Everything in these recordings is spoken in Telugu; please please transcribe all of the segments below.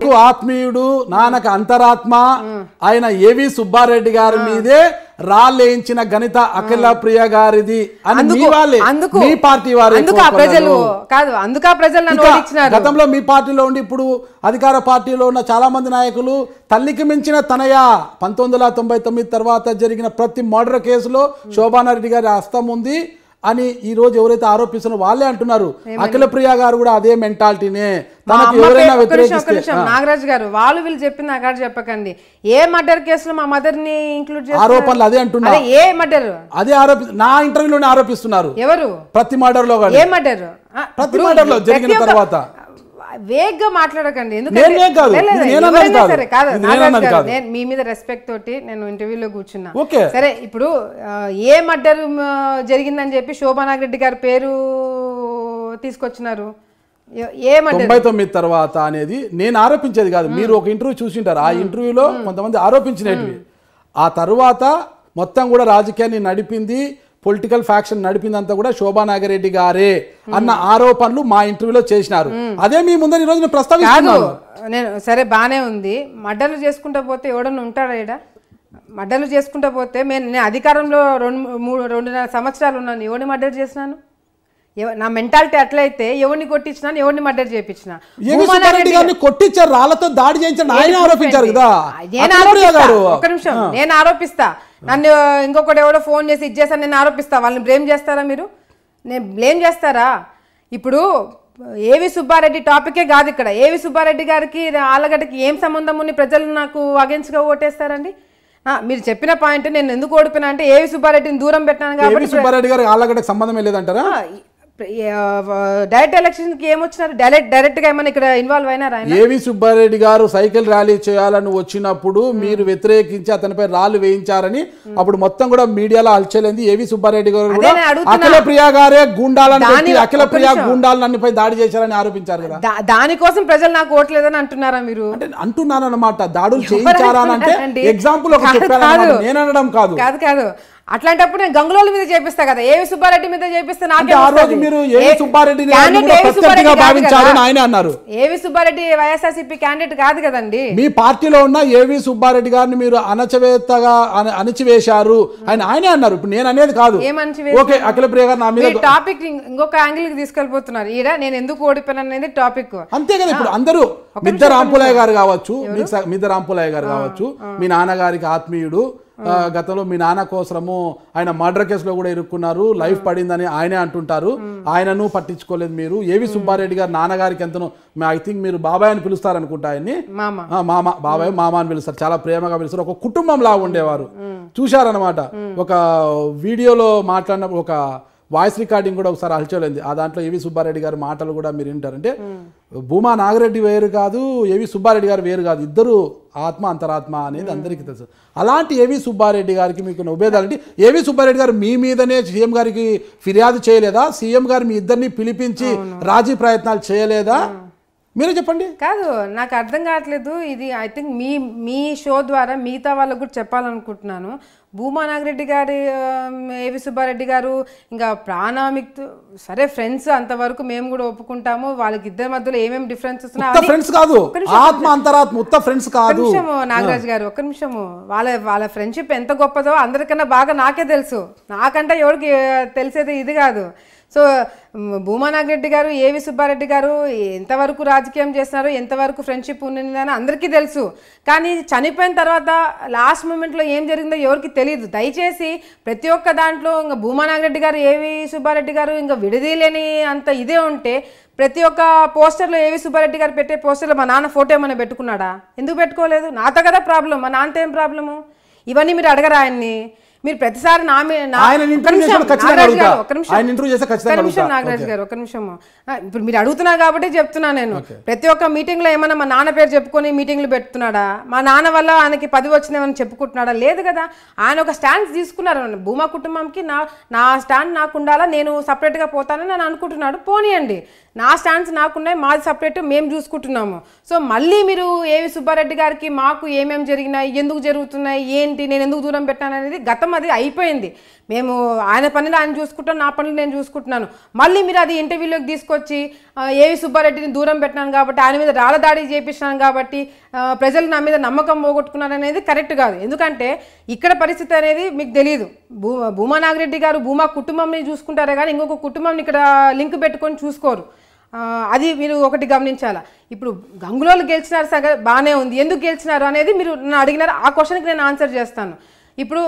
నాన్నకు ఆత్మీయుడు, నాన్నకు అంతరాత్మ ఆయన ఏవి సుబ్బారెడ్డి గారి మీదే రాళ్ళేయించిన గణిత అఖిల ప్రియ గారిది అని మీ వాళ్ళే, మీ పార్టీ వారు. గతంలో మీ పార్టీలో ఉండి ఇప్పుడు అధికార పార్టీలో ఉన్న చాలా మంది నాయకులు తల్లికి మించిన తనయ 1999 తర్వాత జరిగిన ప్రతి మర్డర్ కేసులో శోభానారెడ్డి గారి హస్తం ఉంది అని ఈ రోజు ఎవరైతే ఆరోపిస్తున్నారో వాళ్ళే అంటున్నారు. అఖిల ప్రియ గారు కూడా అదే మెంటాలిటీనే. నాగరాజు గారు వాళ్ళు వీళ్ళు చెప్పింది నాకు చెప్పకండి. ఏ మర్డర్ కేసులో మా మదర్ ని ఇంక్లూడ్ ఆరోపణలు అదే అంటున్నారు. ఏ మర్డర్ అదే నా ఇంటర్వ్యూలోనే ఆరోపిస్తున్నారు. ఎవరు? ప్రతి మర్డర్ లో ఏ మర్డర్? ప్రతి మర్డర్ లో జరిగిన తర్వాత వేగ్గా మాట్లాడకండి. మీ మీద రెస్పెక్ట్ తోటి నేను ఇంటర్వ్యూలో కూర్చున్నా. సరే, ఇప్పుడు ఏ మర్డర్ జరిగిందని చెప్పి శోభానారెడ్డి గారి పేరు తీసుకొచ్చినారు. 99 తర్వాత అనేది నేను ఆరోపించేది కాదు. మీరు ఒక ఇంటర్వ్యూ చూసింటారు. ఆ ఇంటర్వ్యూలో కొంతమంది ఆరోపించినవి. ఆ తర్వాత మొత్తం కూడా రాజకీయాన్ని నడిపింది, పొలిటికల్ ఫ్యాక్షన్ నడిపిందంతా కూడా శోభానాగరెడ్డి గారే అన్న ఆరోపణలు మా ఇంటర్వ్యూలో చేసినారు. అదే మీ ముందు ఈ రోజు నేను ప్రస్తావిస్తున్నాను. నేను సరే బానే ఉంది. మర్డర్లు చేసుకుంటా పోతే ఎవడన్నా ఉంటాడా ఈడ? మర్డర్లు చేసుకుంటా పోతే నేను అధికారంలో 2.5 సంవత్సరాలు ఉన్నాను. ఎవరిని మర్డర్ చేసినాను? నా మెంటాలిటీ అట్లయితే ఎవరిని కొట్టించినా, ఎవరిని మర్డర్ చేయించిన? కొట్టించారు, రాళ్లతో దాడి చేయించారు, ఆయన ఆరోపించారు కదా. ఒక నిమిషం, నేను ఆరోపిస్తా. నన్ను ఇంకొకటి ఎవడో ఫోన్ చేసి ఇచ్చేసాను నేను ఆరోపిస్తా. వాళ్ళని బ్లేమ్ చేస్తారా మీరు? నేను బ్లేమ్ చేస్తారా? ఇప్పుడు ఏవి సుబ్బారెడ్డి టాపికే కాదు ఇక్కడ. ఏవి సుబ్బారెడ్డి గారికి ఆలగడ్డకి ఏం సంబంధం ఉంది? ప్రజలు నాకు అగెన్స్ట్గా ఓటేస్తారండి. మీరు చెప్పిన పాయింట్ నేను ఎందుకు ఓడిపోయినా అంటే ఏవి సుబ్బారెడ్డిని దూరం పెట్టాను కాబట్టి. సుబ్బారెడ్డి గారికి ఆలగడ్డకి సంబంధం లేదంటారా? డైరెక్ట్ ఎలక్షన్ కి ఏమొచ్చినారు? డైరెక్ట్ గా ఏమన్నా ఇక్కడ ఇన్వాల్వ్ అయినారా? ఏవి సుబ్బారెడ్డి గారు సైకిల్ ర్యాలీ చేయాలని వచ్చినప్పుడు మీరు వ్యతిరేకించి అతనిపై రాళ్ళు వేయించారని అప్పుడు మొత్తం కూడా మీడియాలో అల్చలేంది. ఏవి సుబ్బారెడ్డి గారు కూడా అఖిల ప్రియ గారే గుండాలని, అఖిల ప్రియ గుండాలను అన్నిపై దాడి చేశారని ఆరోపించారు కదా. దానికోసం ప్రజలు నాకు ఓట్లేదని అంటున్నారా మీరు? అంటే అంటున్నారన్నమాట. దాడులు చేయించారా అంటే ఎగ్జాంపుల్ ఒక చెప్పారు, నేను అనడం కాదు. కాదు అట్లాంటప్పుడు నేను గంగులోల మీద చేపిస్తా కదా. ఏవి సుబ్బారెడ్డి మీద చేపిస్తే ఏవి సుబ్బారెడ్డి వైఎస్ఆర్సీపీ క్యాండిడేట్ కాదు కదండి. మీ పార్టీలో ఉన్న ఏవి సుబ్బారెడ్డి గారిని మీరు అణచివేతగా అణచివేశారు అని ఆయనే అన్నారు. ఇప్పుడు నేను అనేది కాదు. అఖిల ప్రియ గారు నా మీద టాపిక్ ఇంకొక యాంగిల్ కి తీసుకెళ్లిపోతున్నారు. ఈడ నేను ఎందుకు ఓడిపోయాను అనేది టాపిక్ అంతే కదా. ఇప్పుడు అందరూ మిద్ద రాంపులయ్య గారు కావచ్చు, మిద్ద రాంపులయ్య గారు కావచ్చు, మీ నాన్నగారికి ఆత్మీయుడు. గతంలో మీ నాన్న కోసము ఆయన మర్డర్ కేసులో కూడా ఇరుక్కున్నారు, లైఫ్ పడిందని ఆయనే అంటుంటారు. ఆయనను పట్టించుకోలేదు మీరు. ఏవి సుబ్బారెడ్డి గారు నాన్నగారికి ఎంతనో, ఐ థింక్ మీరు బాబాయ్ అని పిలుస్తారు అనుకుంటా ఆయన్ని. మామ, బాబాయ్ మామ అని పిలుస్తారు, చాలా ప్రేమగా పిలుస్తారు. ఒక కుటుంబం లాగా ఉండేవారు. చూశారనమాట. ఒక వీడియోలో మాట్లాడినప్పుడు ఒక వాయిస్ రికార్డింగ్ కూడా ఒకసారి అలచలేదు. ఆ దాంట్లో ఏవి సుబ్బారెడ్డి గారి మాటలు కూడా మీరు వింటారంటే భూమా నాగిరెడ్డి వేరు కాదు, ఏవి సుబ్బారెడ్డి గారు వేరు కాదు, ఇద్దరు ఆత్మ అంతరాత్మ అనేది అందరికీ తెలుసు. అలాంటి ఏవి సుబ్బారెడ్డి గారికి మీకు ఉభేదాలంటే ఏవి సుబ్బారెడ్డి గారు మీ మీదనే సీఎం గారికి ఫిర్యాదు చేయలేదా? సీఎం గారు మీ ఇద్దరిని పిలిపించి రాజీ ప్రయత్నాలు చేయలేదా? మీరే చెప్పండి. కాదు, నాకు అర్థం కావట్లేదు. ఇది ఐ థింక్ మీ షో ద్వారా మిగతా వాళ్ళకు కూడా చెప్పాలనుకుంటున్నాను. భూమా నాగిరెడ్డి గారి, ఏవి సుబ్బారెడ్డి గారు ఇంకా ప్రాణామిక్ సరే ఫ్రెండ్స్, అంతవరకు మేము కూడా ఒప్పుకుంటాము. వాళ్ళకి ఇద్దరి మధ్యలో ఏమేమి డిఫరెన్సెస్ నాగరాజు గారు ఒక్క నిమిషము. వాళ్ళ ఫ్రెండ్షిప్ ఎంత గొప్పదో అందరికన్నా బాగా నాకే తెలుసు. నాకంటే ఎవరికి తెలిసేది ఇది కాదు. సో భూమా నాగిరెడ్డి గారు, ఏవి సుబ్బారెడ్డి గారు ఎంతవరకు రాజకీయం చేస్తున్నారు, ఎంతవరకు ఫ్రెండ్షిప్ ఉన్నదని అందరికీ తెలుసు. కానీ చనిపోయిన తర్వాత లాస్ట్ మూమెంట్లో ఏం జరిగిందో ఎవరికి తెలియదు. దయచేసి ప్రతి ఒక్క దాంట్లో ఇంకా భూమా నాగిరెడ్డి గారు, ఏవి సుబ్బారెడ్డి గారు ఇంకా విడదీయలేని అంత ఇదే ఉంటే ప్రతి ఒక్క పోస్టర్లో ఏవి సుబ్బారెడ్డి గారు పెట్టే పోస్టర్లో మా నాన్న ఫోటో ఏమైనా పెట్టుకున్నాడా? ఎందుకు పెట్టుకోలేదు? నాతో కదా ప్రాబ్లం, మా నాన్నతో ఏం ప్రాబ్లము? ఇవన్నీ మీరు అడగరా ఆయన్ని? మీరు ప్రతిసారి నాగరాజు గారు ఒక్క నిమిషము. ఇప్పుడు మీరు అడుగుతున్నారు కాబట్టి చెప్తున్నా. నేను ప్రతి ఒక్క మీటింగ్ లో ఏమన్నా మా నాన్న పేరు చెప్పుకొని మీటింగ్లు పెడుతున్నాడా? మా నాన్న వల్ల ఆయనకి 10 వచ్చినాయని చెప్పుకుంటున్నాడా? లేదు కదా. ఆయన ఒక స్టాండ్ తీసుకున్నారు. భూమా కుటుంబంకి నా స్టాండ్ నాకు ఉండాలా, నేను సపరేట్ గా పోతానని నేను అనుకుంటున్నాడు. పోనీయండి, నా స్టాండ్స్ నాకున్నాయి, మాది సపరేట్, మేము చూసుకుంటున్నాము. సో మళ్ళీ మీరు ఏవి సుబ్బారెడ్డి గారికి మాకు ఏమేమి జరిగినాయి, ఎందుకు జరుగుతున్నాయి, ఏంటి, నేను ఎందుకు దూరం పెట్టాను అనేది గతం. అది అయిపోయింది. మేము ఆయన పనులు ఆయన చూసుకుంటాం, నా పనులు నేను చూసుకుంటున్నాను. మళ్ళీ మీరు అది ఇంటర్వ్యూలోకి తీసుకొచ్చి ఏవి సుబ్బారెడ్డిని దూరం పెట్టినాను కాబట్టి, ఆయన మీద రాళ్ళ దాడి చేపించినాను కాబట్టి ప్రజలు నా మీద నమ్మకం పోగొట్టుకున్నారు అనేది కరెక్ట్ కాదు. ఎందుకంటే ఇక్కడ పరిస్థితి అనేది మీకు తెలియదు. భూమా నాగిరెడ్డి గారు భూమా కుటుంబంని చూసుకుంటారే కానీ ఇంకొక కుటుంబంని ఇక్కడ లింక్ పెట్టుకొని చూసుకోరు. అది మీరు ఒకటి గమనించాలా. ఇప్పుడు గంగులోలు గెలిచినారు సగ బాగానే ఉంది, ఎందుకు గెలిచినారు అనేది మీరు నన్ను అడిగినారు. ఆ క్వశ్చన్కి నేను ఆన్సర్ చేస్తాను. ఇప్పుడు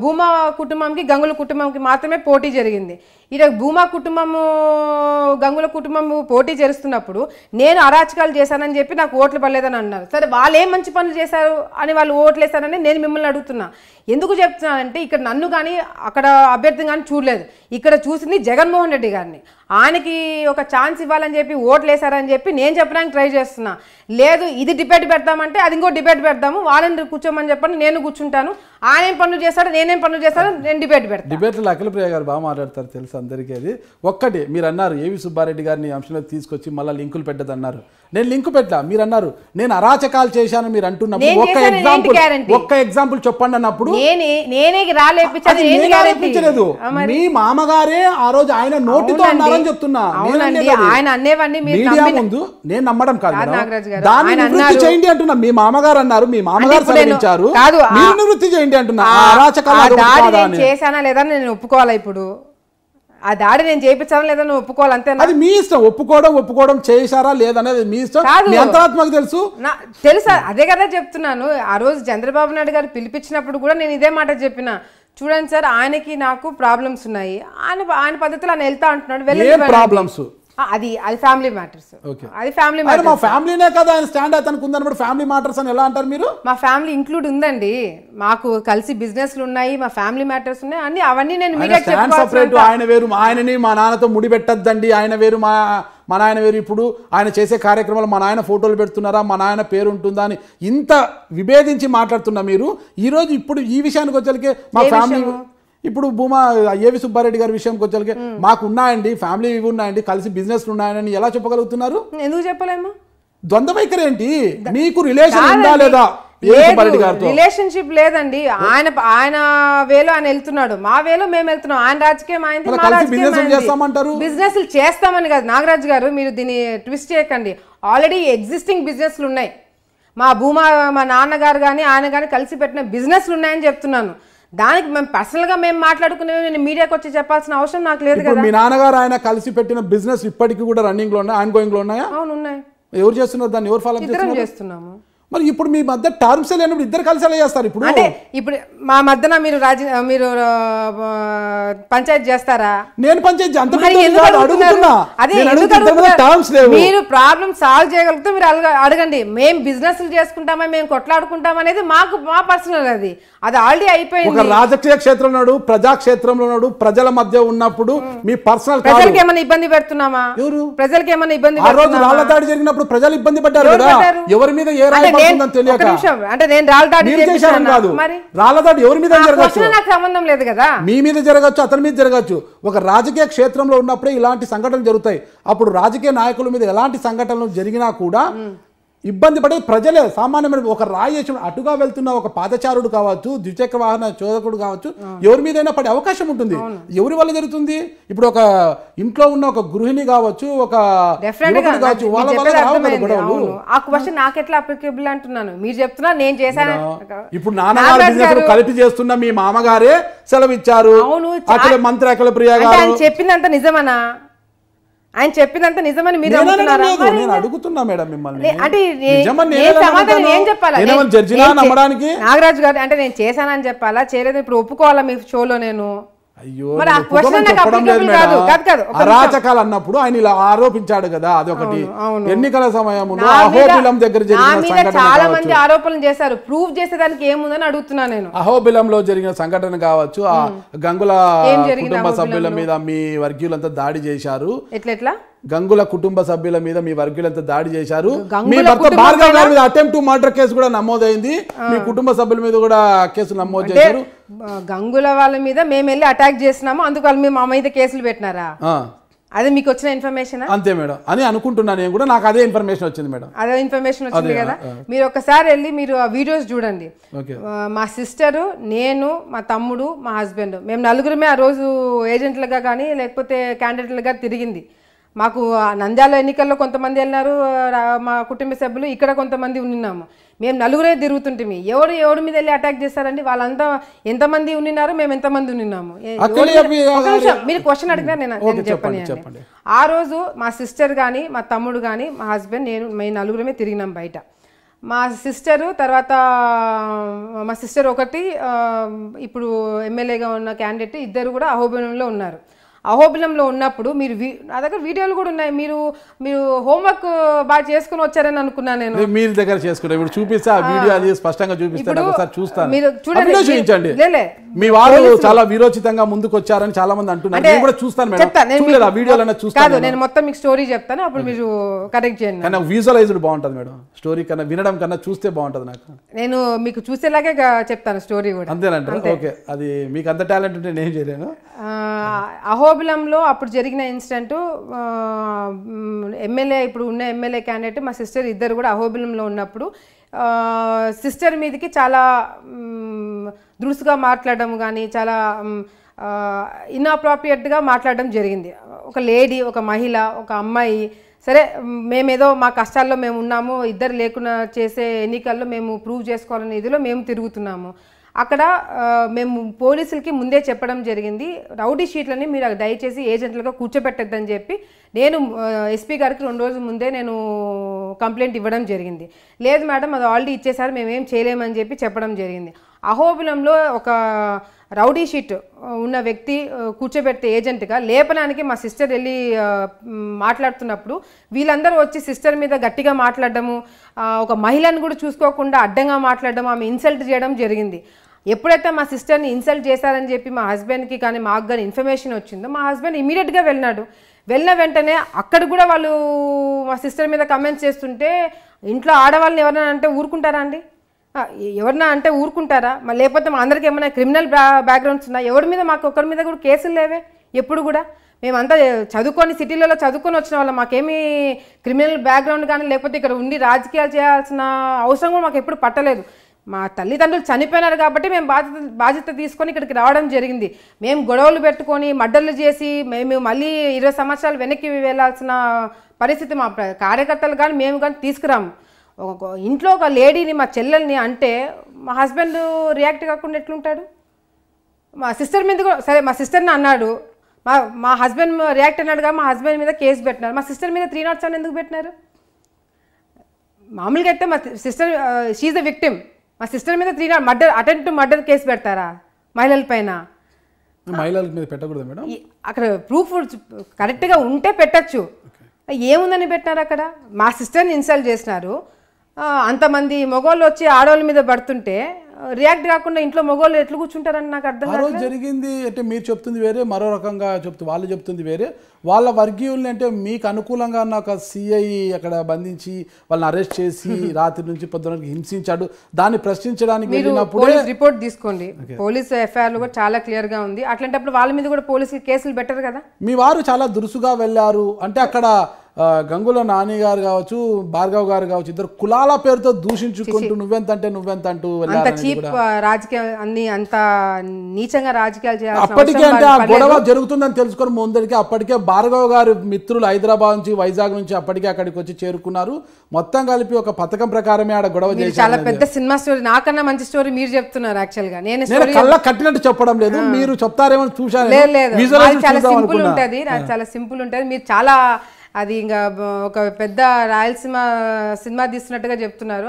భూమా కుటుంబంకి గంగుల కుటుంబంకి మాత్రమే పోటీ జరిగింది. ఇక భూమా కుటుంబము గంగుల కుటుంబము పోటీ చేస్తున్నప్పుడు నేను అరాచకాలు చేశానని చెప్పి నాకు ఓట్లు పడలేదని అన్నారు. సరే వాళ్ళు ఏం మంచి పనులు చేశారు అని వాళ్ళు ఓట్లు వేశారని నేను మిమ్మల్ని అడుగుతున్నా. ఎందుకు చెప్తున్నానంటే ఇక్కడ నన్ను కానీ అక్కడ అభ్యర్థిని కానీ చూడలేదు. ఇక్కడ చూసింది జగన్మోహన్ రెడ్డి గారిని. ఆయనకి ఒక ఛాన్స్ ఇవ్వాలని చెప్పి ఓట్లు వేశారని చెప్పి నేను చెప్పడానికి ట్రై చేస్తున్నా. లేదు ఇది డిబేట్ పెడతామంటే అది ఇంకో డిబేట్ పెడతాము, వాళ్ళని కూర్చోమని చెప్పండి, నేను కూర్చుంటాను. ఆయన ఏం పనులు చేస్తాడో నేనేం పనులు చేస్తాడో నేను డిబేట్ పెడతాను. డిబేట్లో అఖిలప్రియ గారు బాగా మాట్లాడతారు తెలుసు అందరికీ. అది ఒక్కటి మీరు అన్నారు ఏవి సుబ్బారెడ్డి గారిని అంశంలోకి తీసుకొచ్చి మళ్ళీ లింకులు పెట్టదు అన్నారు. నేను లింకు పెట్టా, మీరు అన్నారు నేను అరాచకాలు చేశాను మీరు అంటున్నప్పుడు ఒక్క ఎగ్జాంపుల్ చెప్పండి అన్నప్పుడు నేనేపించలేదు. మీ మామగారే ఆ రోజు ఆయన నోటితో అన్నారని చెప్తున్నా. మీడియా ముందు నేను నమ్మడం కాదు, దాన్ని నివృత్తి చేయండి అంటున్నా. మీ మామగారు అన్నారు, మీ మామగారు సెలవించారు, మీరు నివృత్తి చేయండి అంటున్నా. అరాచకాలు చేశానా లేదా నేను ఒప్పుకోవాలా? ఇప్పుడు ఆ దాడి నేను చేయించాలా లేదా నువ్వు ఒప్పుకోవాలి, అంతే. అది మీ ఇష్టం. ఒప్పుకోవడం చేశారా లేదనేది మీ ఇష్టం, మీ అంతరాత్మకు తెలుసా. అదే కదా చెప్తున్నాను. ఆ రోజు చంద్రబాబు నాయుడు గారు పిలిపించినప్పుడు కూడా నేను ఇదే మాట చెప్పిన. చూడండి సార్, ఆయనకి నాకు ప్రాబ్లమ్స్ ఉన్నాయి, ఆయన పద్ధతిలో ఆయన వెళ్తా అంటున్నాడు. ప్రాబ్లమ్స్ అది ఫ్యామిలీ మ్యాటర్స్. అది ఫ్యామిలీ మ్యాటర్స్. మా ఫ్యామిలీనే కదా ఆయన స్టాండ్ అతనికి ఉందన్నప్పుడు ఫ్యామిలీ మ్యాటర్స్ అని ఎలా అంటారు మీరు? మా ఫ్యామిలీ ఇంక్లూడ్ ఉందండి, మాకు కలిసి బిజినెస్లు ఉన్నాయి, మా ఫ్యామిలీ మ్యాటర్స్ ఉన్నాయి, అన్ని అవన్నీ నేను మీడియా సెపరేట్. ఆయన వేరు, ఆయనని మా నాన్నతో ముడి పెట్టద్దండి, ఆయన వేరు మా నాయన వేరు. ఇప్పుడు ఆయన చేసే కార్యక్రమాలు మా నాయన ఫోటోలు పెడుతున్నారా, మా నాయన పేరు ఉంటుందా అని ఇంత విభేదించి మాట్లాడుతున్నా మీరు. ఈరోజు ఇప్పుడు ఈ విషయానికి వచ్చేసరికి మా ఫ్యామిలీ, ఇప్పుడు భూమా ఏవి సుబ్బారెడ్డి గారి విషయంకి వచ్చేసరికి మాకు ఉన్నాయండి, ఫ్యామిలీ ఇవి ఉన్నాయండి, కలిసి బిజినెస్లు ఉన్నాయని ఎలా చెప్పగలుగుతున్నారు? ఎందుకు చెప్పలేము? ద్వంద్వ వైఖరి ఏంటి? మీకు రిలేషన్ ఉందా లేదా? రిలేషన్షిప్ లేదండి. ఆయన వేలో ఆయన వెళ్తున్నాడు, మా వేలో మేము వెళ్తున్నాం. ఆయన రాజకీయం అయింది, బిజినెస్ చేస్తామని కాదు నాగరాజు గారు, మీరు దీన్ని ట్విస్ట్ చేయకండి. ఆల్రెడీ ఎగ్జిస్టింగ్ బిజినెస్లు ఉన్నాయి. మా నాన్నగారు కానీ ఆయన కానీ కలిసి పెట్టిన బిజినెస్లు ఉన్నాయని చెప్తున్నాను. దానికి మేము పర్సనల్గా మేము మాట్లాడుకునే నేను మీడియాకి వచ్చి చెప్పాల్సిన అవసరం నాకు లేదు కదా. మీ నాన్నగారు ఆయన కలిసి పెట్టిన బిజినెస్ ఇప్పటికీ కూడా రన్నింగ్ లో ఉన్నాయా, ఆన్ గోయింగ్ లో ఉన్నాయా? అవును ఉన్నాయి. ఎవరు చేస్తున్నారు దాన్ని? ఎవరు ఫాలో చేస్తున్నాము? మరి ఇప్పుడు మీ మధ్య టర్మ్స్ లేనప్పుడు ఇద్దరు కలిసి ఎలా చేస్తారు? ఇప్పుడు అంటే ఇప్పుడు మా మధ్యన మీరు పంచాయతీ చేస్తారా? నేను పంచాయతీ మీరు ప్రాబ్లం సాల్వ్ చేయగలిగితే మీరు అడగండి. మేము బిజినెస్ చేసుకుంటామా, మేము కొట్లాడుకుంటాం అనేది మా పర్సనల్. అది ఆల్రెడీ అయిపోయింది. ఒక రాజకీయ క్షేత్రంలో ఉన్నాడు, ప్రజాక్షేత్రంలో ఉన్నాడు, ప్రజల మధ్య ఉన్నప్పుడు మీ పర్సనల్. ప్రజలకు ఏమైనా ఇబ్బంది పెడుతున్నామా? ఎవరు ప్రజలకు ఏమైనా ఇబ్బంది? ఆ రోజు రాళ్ల దాడి జరిగినప్పుడు ప్రజలు ఇబ్బంది పడ్డారు కదా, ఎవరి మీద ఏ రాయి పడుతుందని తెలియక. అంటే నేను రాళ్ల దాడి కాదు, రాళ్ల దాడి ఎవరి మీద జరగచ్చు, నాకు సంబంధం లేదు కదా. మీ మీద జరగచ్చు, అతని మీద జరగచ్చు. ఒక రాజకీయ క్షేత్రంలో ఉన్నప్పుడే ఇలాంటి సంఘటనలు జరుగుతాయి. అప్పుడు రాజకీయ నాయకుల మీద ఎలాంటి సంఘటనలు జరిగినా కూడా ఇబ్బంది పడేది ప్రజలే, సామాన్యమైన. ఒక రాయి వేసి అటుగా వెళ్తున్న ఒక పాదచారుడు కావచ్చు, ద్విచక్ర వాహన చోదకుడు కావచ్చు, ఎవరి మీదైనా పడే అవకాశం ఉంటుంది. ఎవరి వల్ల జరుగుతుంది? ఇప్పుడు ఒక ఇంట్లో ఉన్న ఒక గృహిణి కావచ్చు, ఒక కావచ్చు, వాళ్ళ వల్ల. ఆ క్వశ్చన్ నాకు ఎట్లా అప్లికేబుల్ అంటున్నాను, మీరు చెప్తున్నా నేను చేశాను. ఇప్పుడు నాన్నగారు కలిపి చేస్తున్న మీ మామగారే సెలవిచ్చారు. మంత్రి అఖిలప్రియ గారు చెప్పిందంత నిజమనా? ఆయన చెప్పినంత నిజమని మీరు అడుగుతున్నా మేడం మిమ్మల్ని. అంటే ఏం చెప్పాలా నాగరాజు గారు? అంటే నేను చేశానని చెప్పాలా, చేయలేదు ఇప్పుడు ఒప్పుకోవాలా మీ షోలో? నేను అరాచకాలు అన్నప్పుడు ఆయన ఇలా ఆరోపించాడు కదా, అదొకటి. ఎన్నికల సమయంలో అహోబిలం దగ్గర చాలా మంది ఆరోపణలు చేశారు, ప్రూవ్ చేసేదానికి ఏముందని అడుగుతున్నా నేను. అహోబిలంలో జరిగిన సంఘటన కావచ్చు, ఆ గంగుల కుటుంబ సభ్యుల మీద మీ వర్గీయులంతా దాడి చేశారు. ఎట్లా గంగుల కుటుంబ సభ్యుల మీద మీ వర్గీయులంతా దాడి చేశారు. మీ భర్త భార్గవ్ గారి మీద అటెంప్ట్ టు మర్డర్ కేసు కూడా నమోదైంది. మీ కుటుంబ సభ్యుల మీద కూడా కేసులు నమోదు చేశారు. గంగుల వాళ్ళ మీద మేము వెళ్ళి అటాక్ చేసినాము, అందుకు వాళ్ళు మా మీద కేసులు పెట్టినారా? అదే మీకు వచ్చిన ఇన్ఫర్మేషన్ అంతే మేడం అని అనుకుంటున్నాను నేను కూడా. నాకు అదే ఇన్ఫర్మేషన్ వచ్చింది మేడం. అదే ఇన్ఫర్మేషన్ వచ్చింది కదా. మీరు ఒకసారి వెళ్ళి మీరు ఆ వీడియోస్ చూడండి. మా సిస్టరు, నేను, మా తమ్ముడు, మా హస్బెండ్, మేము నలుగురమే ఆ రోజు ఏజెంట్లుగా కానీ లేకపోతే క్యాండిడేట్లుగా తిరిగింది. మాకు నంద్యాల ఎన్నికల్లో కొంతమంది వెళ్ళినారు మా కుటుంబ సభ్యులు, ఇక్కడ కొంతమంది ఉన్నాము. మేము నలుగురే తిరుగుతుంటే ఎవరి మీద వెళ్ళి అటాక్ చేస్తారండి? వాళ్ళంతా ఎంతమంది ఉన్నారు, మేము ఎంతమంది ఉన్నాము? మీరు క్వశ్చన్ అడిగినా నేను చెప్పండి. ఆ రోజు మా సిస్టర్ కానీ మా తమ్ముడు కానీ మా హస్బెండ్ మేము నలుగురమే తిరిగినాం బయట. మా సిస్టరు తర్వాత మా సిస్టర్ ఒకటి ఇప్పుడు ఎమ్మెల్యేగా ఉన్న క్యాండిడేట్ ఇద్దరు కూడా అహోబిలంలో ఉన్నారు. అహోబిలంలో ఉన్నప్పుడు మీరు నా దగ్గర వీడియోలు కూడా ఉన్నాయి. మీరు హోంవర్క్ బాగా చేసుకుని వచ్చారని అనుకున్నాను నేను. మీరు దగ్గర చేసుకున్నా ఇప్పుడు చూపిస్తే ఆ వీడియో అది స్పష్టంగా చూపిస్తాను, ఒకసారి చూస్తాను. మీరు చూడండి, మీ వారు చాలా వీరోచితంగా ముందుకు వచ్చారని చాలా మంది అంటున్నారు. నేను కూడా చూస్తాను మేడం, ఆ వీడియోలన్నా చూస్తాను. నేను మొత్తం మీకు స్టోరీ చెప్తాను, అప్పుడు మీరు కరెక్ట్ చేయండి. కానీ విజువలైజ్డ్ బాగుంటుంది మేడం, స్టోరీ కన్నా వినడం కన్నా చూస్తే బాగుంటుంది. నాకు నేను మీకు చూసేలాగే చెప్తాను స్టోరీ కూడా. అంతేనంటే ఓకే, అది మీకు అంత టాలెంట్ ఉంటే నేను చేయలేను. అహోబిలంలో అప్పుడు జరిగిన ఇన్సిడెంట్, ఎమ్మెల్యే ఇప్పుడు ఉన్న ఎమ్మెల్యే క్యాండిడేట్ మా సిస్టర్ ఇద్దరు కూడా అహోబిలంలో ఉన్నప్పుడు సిస్టర్ మీదకి చాలా దురుసుగా మాట్లాడడం కానీ చాలా ఇన్అప్రోప్రియేట్గా మాట్లాడడం జరిగింది. ఒక లేడీ, ఒక మహిళ, ఒక అమ్మాయి, సరే మేమేదో మా కష్టాల్లో మేము ఉన్నాము, ఇద్దరు లేకుండా చేసే ఎన్నికల్లో మేము ప్రూవ్ చేసుకోవాలనే ఇదిలో మేము తిరుగుతున్నాము. అక్కడ మేము పోలీసులకి ముందే చెప్పడం జరిగింది, రౌడీ షీట్లని మీరు దయచేసి ఏజెంట్లుగా కూర్చోబెట్టద్దని చెప్పి నేను ఎస్పీ గారికి 2 రోజుల ముందే నేను కంప్లైంట్ ఇవ్వడం జరిగింది. లేదు మేడం అది ఆల్రెడీ ఇచ్చేసారు, మేమేం చేయలేమని చెప్పి చెప్పడం జరిగింది. అహోబిలంలో ఒక రౌడీ షీట్ ఉన్న వ్యక్తి కూర్చోబెడితే ఏజెంట్గా లేపనానికి మా సిస్టర్ వెళ్ళి మాట్లాడుతున్నప్పుడు వీళ్ళందరూ వచ్చి సిస్టర్ మీద గట్టిగా మాట్లాడడము, ఒక మహిళను కూడా చూసుకోకుండా అడ్డంగా మాట్లాడడం, ఆమె ఇన్సల్ట్ చేయడం జరిగింది. ఎప్పుడైతే మా సిస్టర్ని ఇన్సల్ట్ చేశారని చెప్పి మా హస్బెండ్కి కానీ మాకు కానీ ఇన్ఫర్మేషన్ వచ్చిందో మా హస్బెండ్ ఇమీడియట్గా వెళ్ళినాడు. వెళ్ళిన వెంటనే అక్కడ కూడా వాళ్ళు మా సిస్టర్ మీద కమెంట్స్ చేస్తుంటే ఇంట్లో ఆడవాళ్ళని ఎవరైనా అంటే ఊరుకుంటారా అండి? ఎవరన్నా అంటే ఊరుకుంటారా? లేకపోతే మా అందరికీ ఏమైనా క్రిమినల్ బ్యాక్గ్రౌండ్స్ ఉన్నా? ఎవరి మీద మాకు ఒకరి మీద కూడా కేసులు లేవే ఎప్పుడు కూడా. మేమంతా చదువుకొని సిటీలలో చదువుకొని వచ్చిన వాళ్ళం, మాకేమీ క్రిమినల్ బ్యాక్గ్రౌండ్ కానీ లేకపోతే ఇక్కడ ఉండి రాజకీయాలు చేయాల్సిన అవసరం కూడా మాకు ఎప్పుడు పట్టలేదు. మా తల్లిదండ్రులు చనిపోయినారు కాబట్టి మేము బాధ్యత తీసుకొని ఇక్కడికి రావడం జరిగింది. మేము గొడవలు పెట్టుకొని మర్డర్లు చేసి మేము మళ్ళీ 20 సంవత్సరాలు వెనక్కి వెళ్ళాల్సిన పరిస్థితి మా కార్యకర్తలు కానీ మేము కానీ తీసుకురాము. ఇంట్లో ఒక లేడీని, మా చెల్లెల్ని అంటే మా హస్బెండ్ రియాక్ట్ కాకుండా ఎట్లుంటాడు? మా సిస్టర్ మీద కూడా సరే, మా సిస్టర్ని అన్నాడు, మా హస్బెండ్ రియాక్ట్ అన్నాడుగా, మా హస్బెండ్ మీద కేసు పెట్టినారు. మా సిస్టర్ మీద 307 ఎందుకు పెట్టినారు? మామూలుగా అయితే మా సిస్టర్ షీఈ్ ద విక్టిమ్, మా సిస్టర్ మీద 3 అటెంప్ట్ టు మర్డర్ కేసు పెడతారా మహిళల పైన? మహిళల మీద పెట్టకూడదు మేడం. అక్కడ ప్రూఫ్ కరెక్ట్గా ఉంటే పెట్టచ్చు. ఏముందని పెట్టినారు అక్కడ? మా సిస్టర్ని ఇన్సల్ట్ చేసినారు, అంతమంది మగవాళ్ళు వచ్చి ఆడవాళ్ళ మీద పడుతుంటే రియాక్ట్ కాకుండా ఇంట్లో మగవాళ్ళు ఎట్లు కూర్చుంటారని నాకు అర్థం కాదు. జరిగింది అంటే మీరు చెప్తుంది వేరే, మరో రకంగా వాళ్ళు చెప్తుంది వేరే. వాళ్ళ వర్గీయుల్ని అంటే మీకు అనుకూలంగా ఉన్న ఒక సిఐ అక్కడ బంధించి వాళ్ళని అరెస్ట్ చేసి రాత్రి నుంచి పొద్దునకి హింసించాడు, దాన్ని ప్రశ్నించడానికి వెళ్ళినప్పుడు పోలీస్ రిపోర్ట్ తీసుకోండి, పోలీస్ ఎఫ్ఐఆర్ కూడా చాలా క్లియర్ గా ఉంది. అట్లాంటప్పుడు వాళ్ళ మీద కూడా పోలీసులు కేసులు పెట్టరు కదా. మీ వారు చాలా దురుసుగా వెళ్ళారు అంటే అక్కడ గంగుల నాని గారు కావచ్చు, భార్గవ్ గారు కావచ్చు, ఇద్దరు కులాల పేరుతో దూషించుకుంటూ నువ్వెంత అంటూ రాజకీయ అన్ని అంత నీచంగా రాజకీయాలు చేయాలి. అప్పటికే అంటే ఆ గొడవ జరుగుతుందని తెలుసుకొని ముందరికి అప్పటికే భార్గవ్ గారు మిత్రులు హైదరాబాద్ నుంచి వైజాగ్ నుంచి అప్పటికే అక్కడికి వచ్చి చేరుకున్నారు. మొత్తం కలిపి ఒక పథకం ప్రకారమే ఆడ గొడవ చేసి చాలా పెద్ద సినిమా స్టోరీ, నాకన్నా మంచి స్టోరీ మీరు చెప్తున్నారు. యాక్చువల్ గా నేను కళ్ళ కట్టినట్టు చెప్పడం లేదు, మీరు చెప్తారేమో చూశాను. చాలా సింపుల్ ఉంటది, చాలా సింపుల్ ఉంటది. మీరు చాలా అది ఇంకా ఒక పెద్ద రాయలసీమ సినిమా తీస్తున్నట్టుగా చెప్తున్నారు.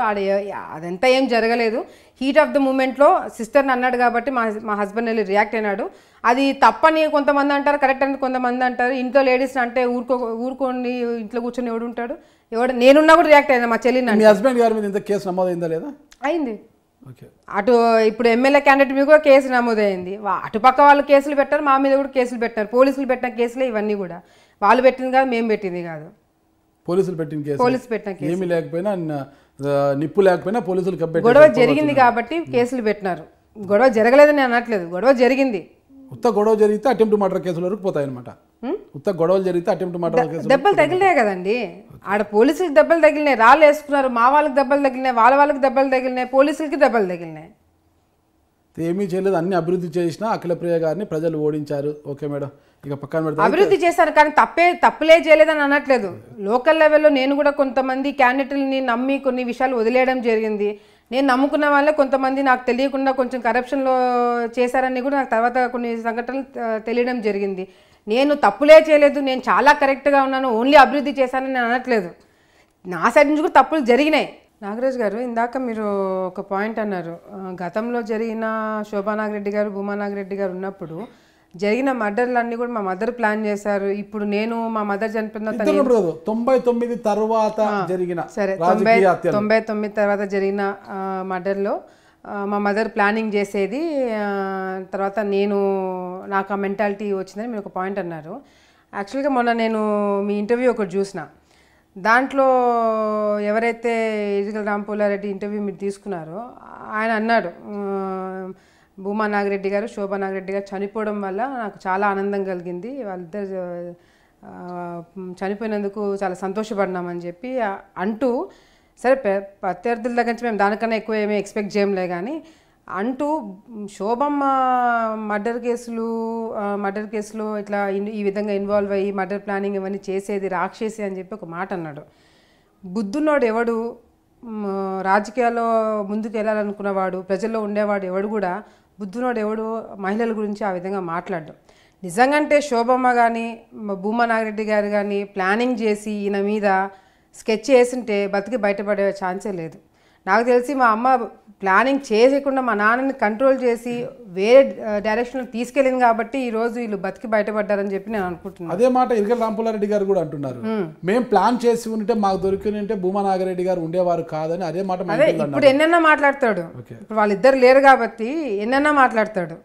అదంతా ఏం జరగలేదు. హీట్ ఆఫ్ ద మూమెంట్లో సిస్టర్ని అన్నాడు కాబట్టి మా హస్బెండ్ వెళ్ళి రియాక్ట్ అయినాడు. అది తప్పని కొంతమంది అంటారు, కరెక్ట్ అని కొంతమంది అంటారు. ఇంట్లో లేడీస్ని అంటే ఊరుకోండి, ఇంట్లో కూర్చొని ఎవడుంటాడు? నేనున్నా కూడా రియాక్ట్ అయినా. మా చెల్లిని మీ హస్బెండ్ గారి మీద ఇంత కేసు నమోదైందా లేదా? అయింది. అటు ఇప్పుడు ఎమ్మెల్యే క్యాండిడేట్ మీద కూడా కేసు నమోదైంది. అటుపక్క వాళ్ళు కేసులు పెట్టారు, మా మీద కూడా కేసులు పెట్టారు. పోలీసులు పెట్టిన కేసులే ఇవన్నీ కూడా. వాళ్ళు పెట్టింది కాదు, మేము పెట్టింది కాదు. పోలీసులు పెట్టిన కేసు, పోలీసు పెట్టిన కేసు. ఏమీ లేకపోయినా నిప్పు లేకపోయినా పోలీసులు గొడవ జరిగింది కాబట్టి కేసులు పెట్టినారు. గొడవ జరగలేదని అనట్లేదు, గొడవ జరిగింది. గొడవ జరిగితే అటెంప్ట్ మర్డర్ కేసుల వరకు పోతాయి అనమాట. ఉత్త గొడవలు జరిగితే అటెంప్ట్ మర్డర్ కేసు దెబ్బలు తగిలినాయి కదండి, ఆడ పోలీసులకు దెబ్బలు తగిలినాయి, రాళ్ళు వేసుకున్నారు, మా వాళ్ళకి దెబ్బలు తగిలినాయి, వాళ్ళకి దెబ్బలు తగిలినాయి, పోలీసులకి దెబ్బలు తగిలినాయి. ఏమీ చేయలేదు, అన్ని అభివృద్ధి చేసినా అఖిలప్రియ గారిని ప్రజలు ఓడించారు. ఓకే మేడం, ఇక పక్కన పెడతారు. అభివృద్ధి చేశారు కానీ తప్పులే చేయలేదని అనట్లేదు. లోకల్ లెవెల్లో నేను కూడా కొంతమంది క్యాండిడేట్లని నమ్మి కొన్ని విషయాలు వదిలేయడం జరిగింది. నేను నమ్ముకున్న వాళ్ళే కొంతమంది నాకు తెలియకుండా కొంచెం కరప్షన్లో చేశారని కూడా నాకు తర్వాత కొన్ని సంఘటనలు తెలియడం జరిగింది. నేను తప్పులే చేయలేదు, నేను చాలా కరెక్ట్గా ఉన్నాను, ఓన్లీ అభివృద్ధి చేశానని నేను అనట్లేదు. నా సైడ్ నుంచి కూడా తప్పులు జరిగినాయి. నాగరాజ్ గారు, ఇందాక మీరు ఒక పాయింట్ అన్నారు, గతంలో జరిగిన శోభా నాగిరెడ్డి గారు, భూమా నాగిరెడ్డి గారు ఉన్నప్పుడు జరిగిన మర్డర్లన్నీ కూడా మా మదర్ ప్లాన్ చేశారు. ఇప్పుడు నేను మా మదర్ చనిపోయిన 99 తర్వాత జరిగిన సరే 99 తర్వాత జరిగిన మర్డర్లో మా మదర్ ప్లానింగ్ చేసేది, తర్వాత నాకు ఆ మెంటాలిటీ వచ్చిందని మీరు ఒక పాయింట్ అన్నారు. యాక్చువల్గా మొన్న నేను మీ ఇంటర్వ్యూ ఒకటి చూసిన, దాంట్లో ఎవరైతే ఇజిగల్ రాంపూలారెడ్డి ఇంటర్వ్యూ మీరు తీసుకున్నారో ఆయన అన్నాడు, భూమా నాగిరెడ్డి గారు, శోభా నాగిరెడ్డి గారు చనిపోవడం వల్ల నాకు చాలా ఆనందం కలిగింది, వాళ్ళిద్దరు చనిపోయినందుకు చాలా సంతోషపడినామని చెప్పి అంటూ, సరే ప్రత్యర్థుల దగ్గర నుంచి మేము దానికన్నా ఎక్కువ ఏమీ ఎక్స్పెక్ట్ చేయలేం కానీ అంటూ, శోభమ్మ మర్డర్ కేసులో ఇట్లా ఈ విధంగా ఇన్వాల్వ్ అయ్యి మర్డర్ ప్లానింగ్ ఇవన్నీ చేసేది రాక్షసి అని చెప్పి ఒక మాట అన్నాడు. బుద్ధున్నోడు ఎవడు, రాజకీయాల్లో ముందుకు వెళ్ళాలనుకున్నవాడు, ప్రజల్లో ఉండేవాడు ఎవడు కూడా, బుద్ధునోడు ఎవడు మహిళల గురించి ఆ విధంగా మాట్లాడడం. నిజంగంటే శోభమ్మ కానీ భూమా నాగిరెడ్డి గారు కానీ ప్లానింగ్ చేసి ఈయన మీద స్కెచ్ చేసింటే బతికి బయటపడే ఛాన్సే లేదు. నాకు తెలిసి మా అమ్మ ప్లానింగ్ చేయకుండా మా నాన్నని కంట్రోల్ చేసి వేరే డైరెక్షన్లో తీసుకెళ్ళింది కాబట్టి ఈరోజు వీళ్ళు బతికి బయటపడ్డారని చెప్పి నేను అనుకుంటున్నాను. అదే మాట ఇజిగల్ రాంపూలారెడ్డి గారు కూడా అంటున్నారు, మేము ప్లాన్ చేసి ఉంటే మాకు దొరికి ఉంటే భూమా నాగిరెడ్డి గారు ఉండేవారు కాదని. అదే మాట ఇప్పుడు ఎన్నెన్నా మాట్లాడతాడు, ఇప్పుడు వాళ్ళిద్దరు లేరు కాబట్టి ఎన్నెన్నా మాట్లాడతాడు.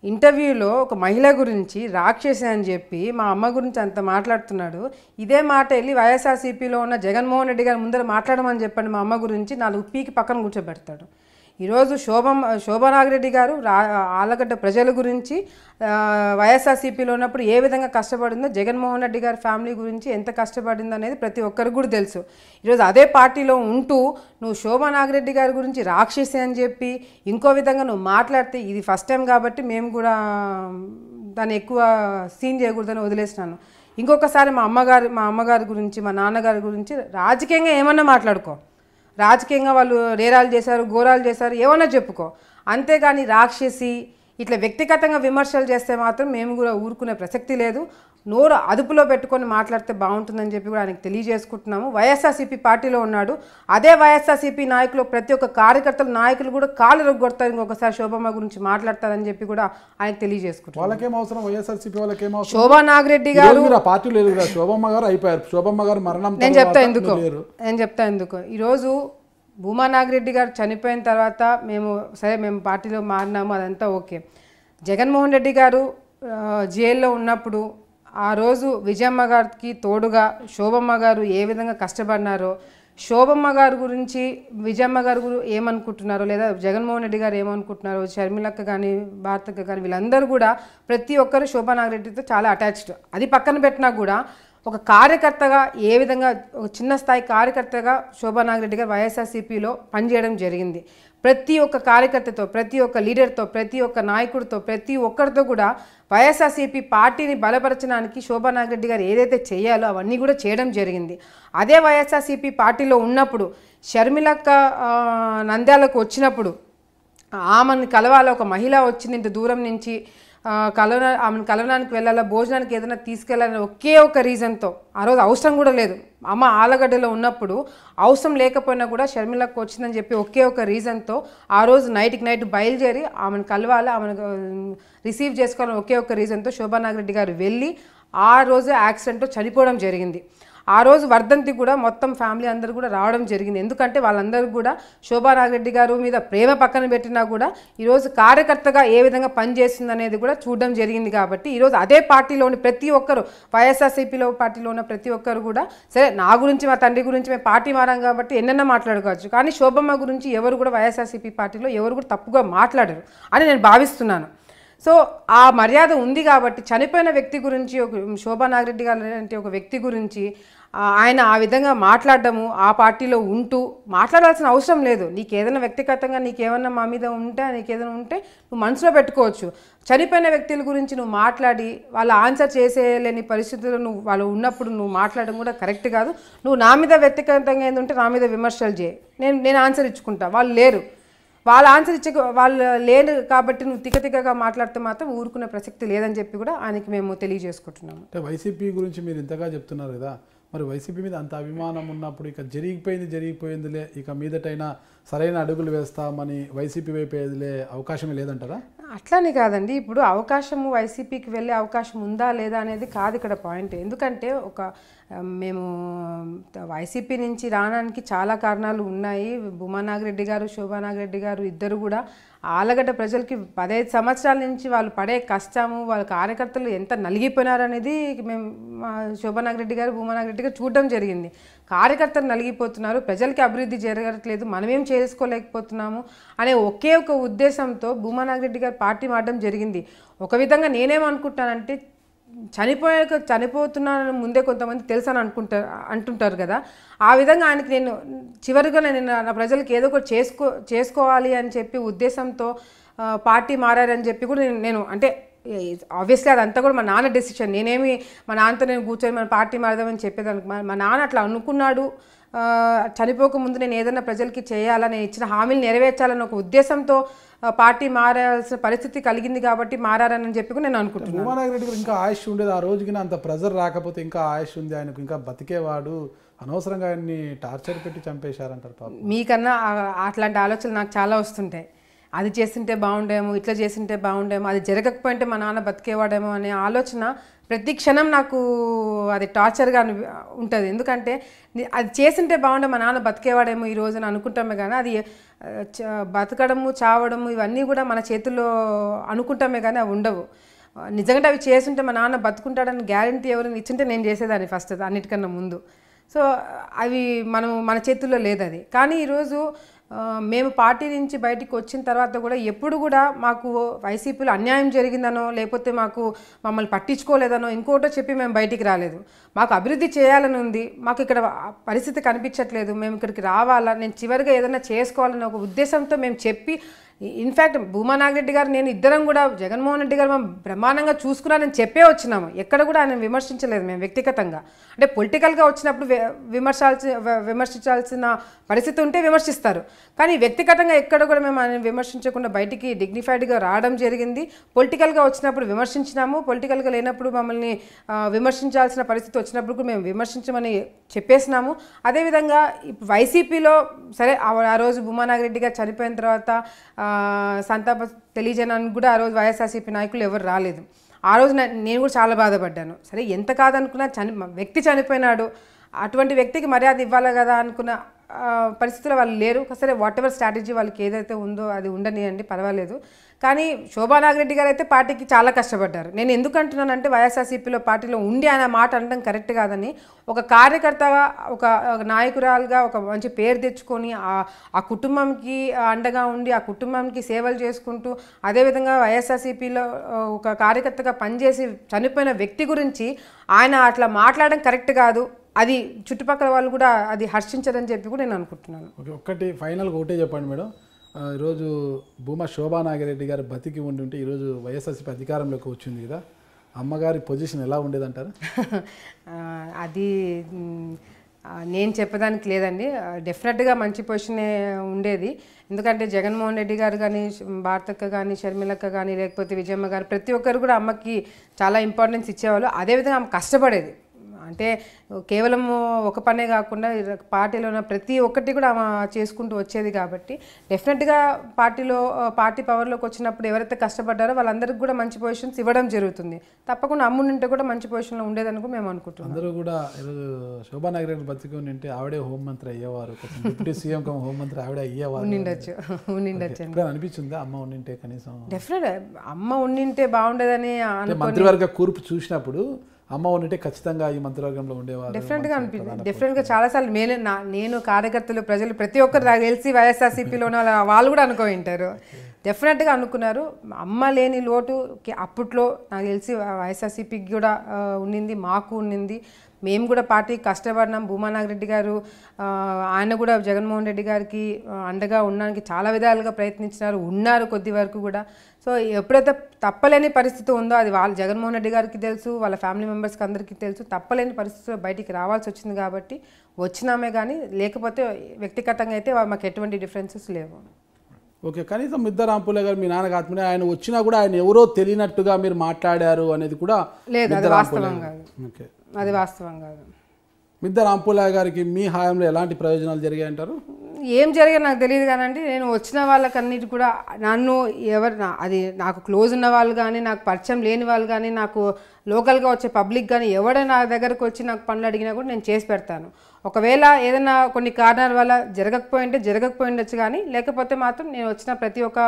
ఇంటర్వ్యూలో ఒక మహిళ గురించి రాక్షసి అని చెప్పి మా అమ్మ గురించి అంత మాట్లాడుతున్నాడు. ఇదే మాట వెళ్ళి వైఎస్ఆర్సీపీలో ఉన్న జగన్మోహన్ రెడ్డి గారి ముందర మాట్లాడమని చెప్పండి, మా అమ్మ గురించి 4 పీకి పక్కన కూర్చోబెడతాడు. ఈరోజు శోభా నాగిరెడ్డి గారు ఆలగడ్డ ప్రజల గురించి వైఎస్ఆర్సీపీలో ఉన్నప్పుడు ఏ విధంగా కష్టపడిందో, జగన్మోహన్ రెడ్డి గారి ఫ్యామిలీ గురించి ఎంత కష్టపడిందో అనేది ప్రతి ఒక్కరికి కూడా తెలుసు. ఈరోజు అదే పార్టీలో ఉంటూ నువ్వు శోభా నాగిరెడ్డి గారి గురించి రాక్షసి అని చెప్పి ఇంకో విధంగా నువ్వు మాట్లాడితే, ఇది ఫస్ట్ టైం కాబట్టి మేము కూడా దాన్ని ఎక్కువ సీన్ చేయకూడదని వదిలేసినాను. ఇంకొకసారి మా అమ్మగారి గురించి, మా నాన్నగారి గురించి రాజకీయంగా ఏమన్నా మాట్లాడుకో, రాజకీయంగా వాళ్ళు నేరాలు చేశారు, ఘోరాలు చేశారు, ఏమన్నా చెప్పుకో, అంతేగాని రాక్షసి ఇట్లా వ్యక్తిగతంగా విమర్శలు చేస్తే మాత్రం మేము కూడా ఊరుకునే ప్రసక్తి లేదు. నోరు అదుపులో పెట్టుకొని మాట్లాడితే బాగుంటుందని చెప్పి కూడా ఆయనకు తెలియజేసుకుంటున్నాము. వైఎస్ఆర్సీపీ పార్టీలో ఉన్నాడు, అదే వైఎస్ఆర్సీపీ నాయకులు ప్రతి ఒక్క కార్యకర్తలు నాయకులు కూడా కాళ్ళు రొగ్గొడతారు, ఇంకొకసారి శోభమ్మ గురించి మాట్లాడతారని చెప్పి కూడా ఆయనకు తెలియజేసుకుంటారు. వాళ్ళకేం అవసరం, వైఎస్ఆర్సీపీ వాళ్ళకేం అవసరం. శోభా నాగిరెడ్డి గారు పార్టీ లేదు కదా, శోభమ్మ గారు అయిపోయారు, శోభమ్మ గారు మరణం నేను చెప్తా ఎందుకు ఈరోజు భూమా నాగిరెడ్డి గారు చనిపోయిన తర్వాత మేము పార్టీలో మారినాము, అదంతా ఓకే. జగన్మోహన్ రెడ్డి గారు జైల్లో ఉన్నప్పుడు ఆ రోజు విజయమ్మ గారికి తోడుగా శోభమ్మ గారు ఏ విధంగా కష్టపడినారో, శోభమ్మ గారి గురించి విజయమ్మ గారు ఏమనుకుంటున్నారో, లేదా జగన్మోహన్ రెడ్డి గారు ఏమనుకుంటున్నారో, షర్మిలక్క కానీ భారతక్క కానీ వీళ్ళందరూ కూడా ప్రతి ఒక్కరు శోభా నాగిరెడ్డితో చాలా అటాచ్డ్. అది పక్కన పెట్టినా కూడా ఒక కార్యకర్తగా ఏ విధంగా ఒక చిన్న స్థాయి కార్యకర్తగా శోభా నాగిరెడ్డి గారు వైఎస్ఆర్సీపీలో పనిచేయడం జరిగింది. ప్రతి ఒక్క కార్యకర్తతో, ప్రతి ఒక్క లీడర్తో, ప్రతి ఒక్క నాయకుడితో, ప్రతి ఒక్కరితో కూడా వైఎస్ఆర్సీపీ పార్టీని బలపరచడానికి శోభా నాగిరెడ్డి గారు ఏదైతే చేయాలో అవన్నీ కూడా చేయడం జరిగింది. అదే వైఎస్ఆర్సీపీ పార్టీలో ఉన్నప్పుడు షర్మిలక్క నంద్యాలకు వచ్చినప్పుడు ఆమెను కలవాల ఒక మహిళ వచ్చింది ఇంత దూరం నుంచి, ఆమెను కలవడానికి వెళ్ళాలా, భోజనానికి ఏదైనా తీసుకెళ్ళాలని ఒకే ఒక రీజన్తో, ఆ రోజు అవసరం కూడా లేదు, అమ్మ ఆలగడ్డలో ఉన్నప్పుడు అవసరం లేకపోయినా కూడా షర్మిలకు వచ్చిందని చెప్పి ఒకే ఒక రీజన్తో ఆ రోజు నైట్ బయలుదేరి ఆమెను కలవాలి, ఆమెను రిసీవ్ చేసుకోవాలని ఒకే ఒక రీజన్తో శోభా నాగిరెడ్డి గారు వెళ్ళి ఆ రోజు యాక్సిడెంట్లో చనిపోవడం జరిగింది. ఆ రోజు వర్ధంతి కూడా మొత్తం ఫ్యామిలీ అందరూ కూడా రావడం జరిగింది. ఎందుకంటే వాళ్ళందరూ కూడా శోభా నాగిరెడ్డి గారు మీద ప్రేమ పక్కన పెట్టినా కూడా ఈరోజు కార్యకర్తగా ఏ విధంగా పనిచేస్తుంది అనేది కూడా చూడడం జరిగింది. కాబట్టి ఈరోజు అదే పార్టీలోని ప్రతి ఒక్కరు, వైఎస్ఆర్సీపీలో పార్టీలో ఉన్న ప్రతి ఒక్కరు కూడా, సరే నా గురించి మా తండ్రి గురించి మేము పార్టీ మారాం కాబట్టి ఎన్నెన్నో మాట్లాడుకోవచ్చు, కానీ శోభమ్మ గురించి ఎవరు కూడా వైఎస్ఆర్సీపీ పార్టీలో ఎవరు కూడా తప్పుగా మాట్లాడరు అని నేను భావిస్తున్నాను. సో ఆ మర్యాద ఉంది కాబట్టి చనిపోయిన వ్యక్తి గురించి శోభా నాగిరెడ్డి గారు అంటే ఒక వ్యక్తి గురించి ఆయన ఆ విధంగా మాట్లాడడము, ఆ పార్టీలో ఉంటూ మాట్లాడాల్సిన అవసరం లేదు. నీకు ఏదైనా వ్యక్తిగతంగా నీకేమన్నా మా మీద నీకేదైనా ఉంటే నువ్వు మనసులో పెట్టుకోవచ్చు. చనిపోయిన వ్యక్తుల గురించి నువ్వు మాట్లాడి వాళ్ళ ఆన్సర్ చేసేలేని పరిస్థితుల్లో నువ్వు వాళ్ళు ఉన్నప్పుడు నువ్వు మాట్లాడడం కూడా కరెక్ట్ కాదు. నువ్వు నా మీద వ్యక్తిగతంగా ఏంటంటే నా మీద విమర్శలు చేయి, నేను ఆన్సర్ ఇచ్చుకుంటా. వాళ్ళు లేరు, వాళ్ళ ఆన్సర్ వాళ్ళు లేరు కాబట్టి నువ్వు తిక్కగా మాట్లాడితే మాత్రం ఊరుకునే ప్రసక్తి లేదని చెప్పి కూడా ఆయనకి మేము తెలియజేసుకుంటున్నాము. అంటే వైసీపీ గురించి మీరు ఇంతగా చెప్తున్నారు కదా, మరి వైసీపీ మీద అంత అభిమానం ఉన్నప్పుడు ఇక జరిగిపోయిందిలే, ఇక మీదటైనా సరైన అడుగులు వేస్తామని వైసీపీ వైపు వెళ్ళే అవకాశమే లేదంటారా? అట్లానే కాదండి, ఇప్పుడు అవకాశము వైసీపీకి వెళ్ళే అవకాశం ఉందా లేదా అనేది కాదు ఇక్కడ పాయింట్. ఎందుకంటే మేము వైసీపీ నుంచి రావడానికి చాలా కారణాలు ఉన్నాయి. భూమా నాగిరెడ్డి గారు, శోభా నాగిరెడ్డి గారు ఇద్దరు కూడా ఆలగడ్డ ప్రజలకి 15 సంవత్సరాల నుంచి వాళ్ళు పడే కష్టము, వాళ్ళ కార్యకర్తలు ఎంత నలిగిపోయినారు అనేది మేము శోభా నాగిరెడ్డి గారు, భూమా నాగిరెడ్డి గారు చూడడం జరిగింది. కార్యకర్తలు నలిగిపోతున్నారు, ప్రజలకి అభివృద్ధి జరగట్లేదు, మనమేం చేసుకోలేకపోతున్నాము అనే ఒకే ఒక ఉద్దేశంతో భూమా నాగిరెడ్డి గారు పార్టీ మారడం జరిగింది. ఒక విధంగా నేనేమనుకుంటానంటే చనిపోతున్నానని ముందే కొంతమంది తెలుసు అని అంటుంటారు కదా, ఆ విధంగా ఆయనకి నేను చివరిగా నేను నా ప్రజలకు ఏదో ఒకటి చేసుకోవాలి అని చెప్పి ఉద్దేశంతో పార్టీ మారారని చెప్పి కూడా నేను అంటే ఆబ్వియస్లీ అదంతా కూడా మా నాన్న డెసిషన్. నేనేమి మా నాన్నతో నేను కూర్చొని మన పార్టీ మారదామని చెప్పేదానికి మా నాన్న అట్లా అనుకున్నాడు. చనిపోకముందు నేను ఏదైనా ప్రజలకి చేయాలని, నేను ఇచ్చిన హామీలు నెరవేర్చాలని ఒక ఉద్దేశంతో పార్టీ మారాల్సిన పరిస్థితి కలిగింది కాబట్టి మారారని చెప్పి కూడా నేను అనుకుంటున్నాను. భూమా నాగిరెడ్డి గారు ఇంకా ఆయుష్ ఉండేది, ఆ రోజుకి అంత ప్రెజర్ రాకపోతే ఇంకా ఆయుష్ ఉంది, ఆయనకు ఇంకా బతికేవాడు, అనవసరంగా ఆయన్ని టార్చర్ పెట్టి చంపేశారంటారు పాపం. మీకన్నా అట్లాంటి ఆలోచనలు నాకు చాలా వస్తుంటాయి. అది చేస్తుంటే బాగుండేమో, ఇట్లా చేస్తుంటే బాగుండేమో, అది జరగకపోయింటే మా నాన్న బతికేవాడేమో అనే ఆలోచన ప్రతి క్షణం నాకు అది టార్చర్గా ఉంటుంది. ఎందుకంటే అది చేస్తుంటే బాగుండే మా నాన్న బతికేవాడేమో ఈ రోజున అనుకుంటామే కానీ అది బతకడము, చావడము ఇవన్నీ కూడా మన చేతుల్లో అనుకుంటామే కానీ అవి ఉండవు. నిజంగా అవి చేస్తుంటే మా నాన్న బతుకుంటాడని గ్యారంటీ ఎవరైనా ఇచ్చింటే నేను చేసేదాన్ని ఫస్ట్ అన్నిటికన్నా ముందు. సో అవి మన చేతుల్లో లేదు అది. కానీ ఈరోజు మేము పార్టీ నుంచి బయటికి వచ్చిన తర్వాత కూడా ఎప్పుడు కూడా మాకు వైసీపీలో అన్యాయం జరిగిందనో లేకపోతే మమ్మల్ని పట్టించుకోలేదనో ఇంకోటో చెప్పి మేము బయటికి రాలేదు. మాకు అభివృద్ధి చేయాలని ఉంది, మాకు ఇక్కడ పరిస్థితి కనిపించట్లేదు, మేము ఇక్కడికి రావాలా, నేను చివరిగా ఏదైనా చేసుకోవాలనే ఒక ఉద్దేశంతో మేము చెప్పి ఇన్ఫ్యాక్ట్ భూమా నాగిరెడ్డి గారు నేను ఇద్దరం కూడా జగన్మోహన్ రెడ్డి గారు మేము బ్రహ్మాండంగా చూసుకున్నానని చెప్పే వచ్చినాము. ఎక్కడ కూడా ఆయన విమర్శించలేదు మేము వ్యక్తిగతంగా. అంటే పొలిటికల్గా వచ్చినప్పుడు విమర్శించాల్సిన పరిస్థితి ఉంటే విమర్శిస్తారు, కానీ వ్యక్తిగతంగా ఎక్కడ కూడా మేము ఆయన విమర్శించకుండా బయటికి డిగ్నిఫైడ్గా రావడం జరిగింది. పొలిటికల్గా వచ్చినప్పుడు విమర్శించినాము, పొలిటికల్గా లేనప్పుడు మమ్మల్ని విమర్శించాల్సిన పరిస్థితి వచ్చినప్పుడు కూడా మేము విమర్శించమని చెప్పేసినాము. అదేవిధంగా వైసీపీలో సరే ఆ రోజు భూమా నాగిరెడ్డి గారు చనిపోయిన తర్వాత సంతాప తెలియజేయడానికి కూడా ఆ రోజు వైఎస్ఆర్సీపీ నాయకులు ఎవరు రాలేదు. ఆ రోజు నేను కూడా చాలా బాధపడ్డాను. సరే ఎంత కాదనుకున్నా వ్యక్తి చనిపోయినాడు, అటువంటి వ్యక్తికి మర్యాద ఇవ్వాలి కదా అనుకున్న పరిస్థితుల్లో వాళ్ళు లేరు. సరే వాట్ ఎవర్ స్ట్రాటజీ వాళ్ళకి ఏదైతే ఉందో అది ఉండనియండి, పర్వాలేదు. కానీ శోభా నాగిరెడ్డి గారు అయితే పార్టీకి చాలా కష్టపడ్డారు. నేను ఎందుకు అంటున్నానంటే వైఎస్ఆర్సీపీలో పార్టీలో ఉండి ఆయన మాట అనడం కరెక్ట్ కాదని, ఒక కార్యకర్తగా ఒక నాయకురాలుగా ఒక మంచి పేరు తెచ్చుకొని ఆ కుటుంబంకి అండగా ఉండి ఆ కుటుంబానికి సేవలు చేసుకుంటూ అదేవిధంగా వైఎస్ఆర్సీపీలో ఒక కార్యకర్తగా పనిచేసి చనిపోయిన వ్యక్తి గురించి ఆయన అట్లా మాట్లాడడం కరెక్ట్ కాదు. అది చుట్టుపక్కల వాళ్ళు కూడా అది హర్షించదని చెప్పి కూడా నేను అనుకుంటున్నాను. ఒకటి ఫైనల్గా ఒకటే చెప్పండి మేడం, ఈరోజు భూమా శోభా నాగిరెడ్డి గారు బతికి ఉంటే ఈరోజు వైఎస్ఆర్సీపీ అధికారంలోకి వచ్చింది కదా, అమ్మగారి పొజిషన్ ఎలా ఉండేదంటారు? అది నేను చెప్పడానికి లేదండి, డెఫినెట్గా మంచి పొజిషనే ఉండేది. ఎందుకంటే జగన్మోహన్ రెడ్డి గారు కానీ, భారతక్క కానీ, షర్మిలక్క కానీ, లేకపోతే విజయమ్మ గారు ప్రతి ఒక్కరు కూడా అమ్మకి చాలా ఇంపార్టెన్స్ ఇచ్చేవాళ్ళు. అదేవిధంగా ఆమె కష్టపడేది. అంటే కేవలం ఒక పనే కాకుండా పార్టీలో ఉన్న ప్రతి ఒక్కటి కూడా ఆమె చేసుకుంటూ వచ్చేది. కాబట్టి డెఫినెట్గా పార్టీ పవర్లోకి వచ్చినప్పుడు ఎవరైతే కష్టపడ్డారో వాళ్ళందరికీ కూడా మంచి పొజిషన్స్ ఇవ్వడం జరుగుతుంది. తప్పకుండా అమ్ముంటే కూడా మంచి పొజిషన్లో ఉండేదని కూడా మేము అనుకుంటున్నాం. అందరూ కూడా ఈరోజు శోభా నాగిరెడ్డి బతికి ఉంటే ఆవిడే హోంమంత్రి అయ్యేవారు, డిప్యూటీ సీఎం హోంమంత్రి ఆవిడే అయ్యేవారు. ఉండిండొచ్చు అనిపించిందా అమ్మ ఉండింటే? కనీసం డెఫినెట్ అమ్మ ఉండింటే బాగుండేదని మంత్రివర్గ కూర్పు చూసినప్పుడు అమ్మ ఉంటే ఖచ్చితంగా ఈ మంత్రివర్గంలో ఉండేవారు. డెఫినెట్గా అనిపించింది. డెఫినెట్గా చాలాసార్లు నేను కార్యకర్తలు ప్రజలు ప్రతి ఒక్కరు నాకు తెలిసి వైఎస్ఆర్సీపీలో ఉన్న వాళ్ళు కూడా అనుకో ఉంటారు. డెఫినెట్గా అనుకున్నారు. అమ్మ లేని లోటు అప్పట్లో నాకు తెలిసి వైఎస్ఆర్సీపీకి కూడా ఉండింది, మాకు ఉండింది. మేము కూడా పార్టీ కష్టపడినాం. భూమా నాగిరెడ్డి గారు ఆయన కూడా జగన్మోహన్ రెడ్డి గారికి అండగా ఉండడానికి చాలా విధాలుగా ప్రయత్నించినారు, ఉన్నారు కొద్ది వరకు కూడా. సో ఎప్పుడైతే తప్పలేని పరిస్థితి ఉందో అది వాళ్ళ జగన్మోహన్ రెడ్డి గారికి తెలుసు, వాళ్ళ ఫ్యామిలీ మెంబర్స్కి అందరికీ తెలుసు. తప్పలేని పరిస్థితిలో బయటికి రావాల్సి వచ్చింది కాబట్టి వచ్చినామే, కానీ లేకపోతే వ్యక్తిగతంగా అయితే మాకు ఎటువంటి డిఫరెన్సెస్ లేవు. ఓకే, కనీసం మిద్దె రాంపులే గారు మీ నాన్నకి ఆత్మీయ ఆయన వచ్చినా కూడా ఆయన ఎవరో తెలియనట్టుగా మీరు మాట్లాడారు అనేది కూడా లేదు, అది వాస్తవం కాదు. ఓకే, అది వాస్తవం కాదు. మిద్దె రాంపులే గారికి మీ హయాంలో ఎలాంటి ప్రయోజనాలు జరిగాయంటారు? ఏం జరిగాయో నాకు తెలియదు కానండి, నేను వచ్చిన వాళ్ళకన్నిటి కూడా నన్ను అది నాకు క్లోజ్ ఉన్న వాళ్ళు కానీ, నాకు పరిచయం లేని వాళ్ళు కానీ, నాకు లోకల్గా వచ్చే పబ్లిక్ కానీ ఎవడైనా నా దగ్గరకు వచ్చి నాకు పనులు అడిగినా కూడా నేను చేసి పెడతాను. ఒకవేళ ఏదైనా కొన్ని కారణాల వల్ల జరగకపోయిండొచ్చు, కానీ లేకపోతే మాత్రం నేను వచ్చిన ప్రతి ఒక్క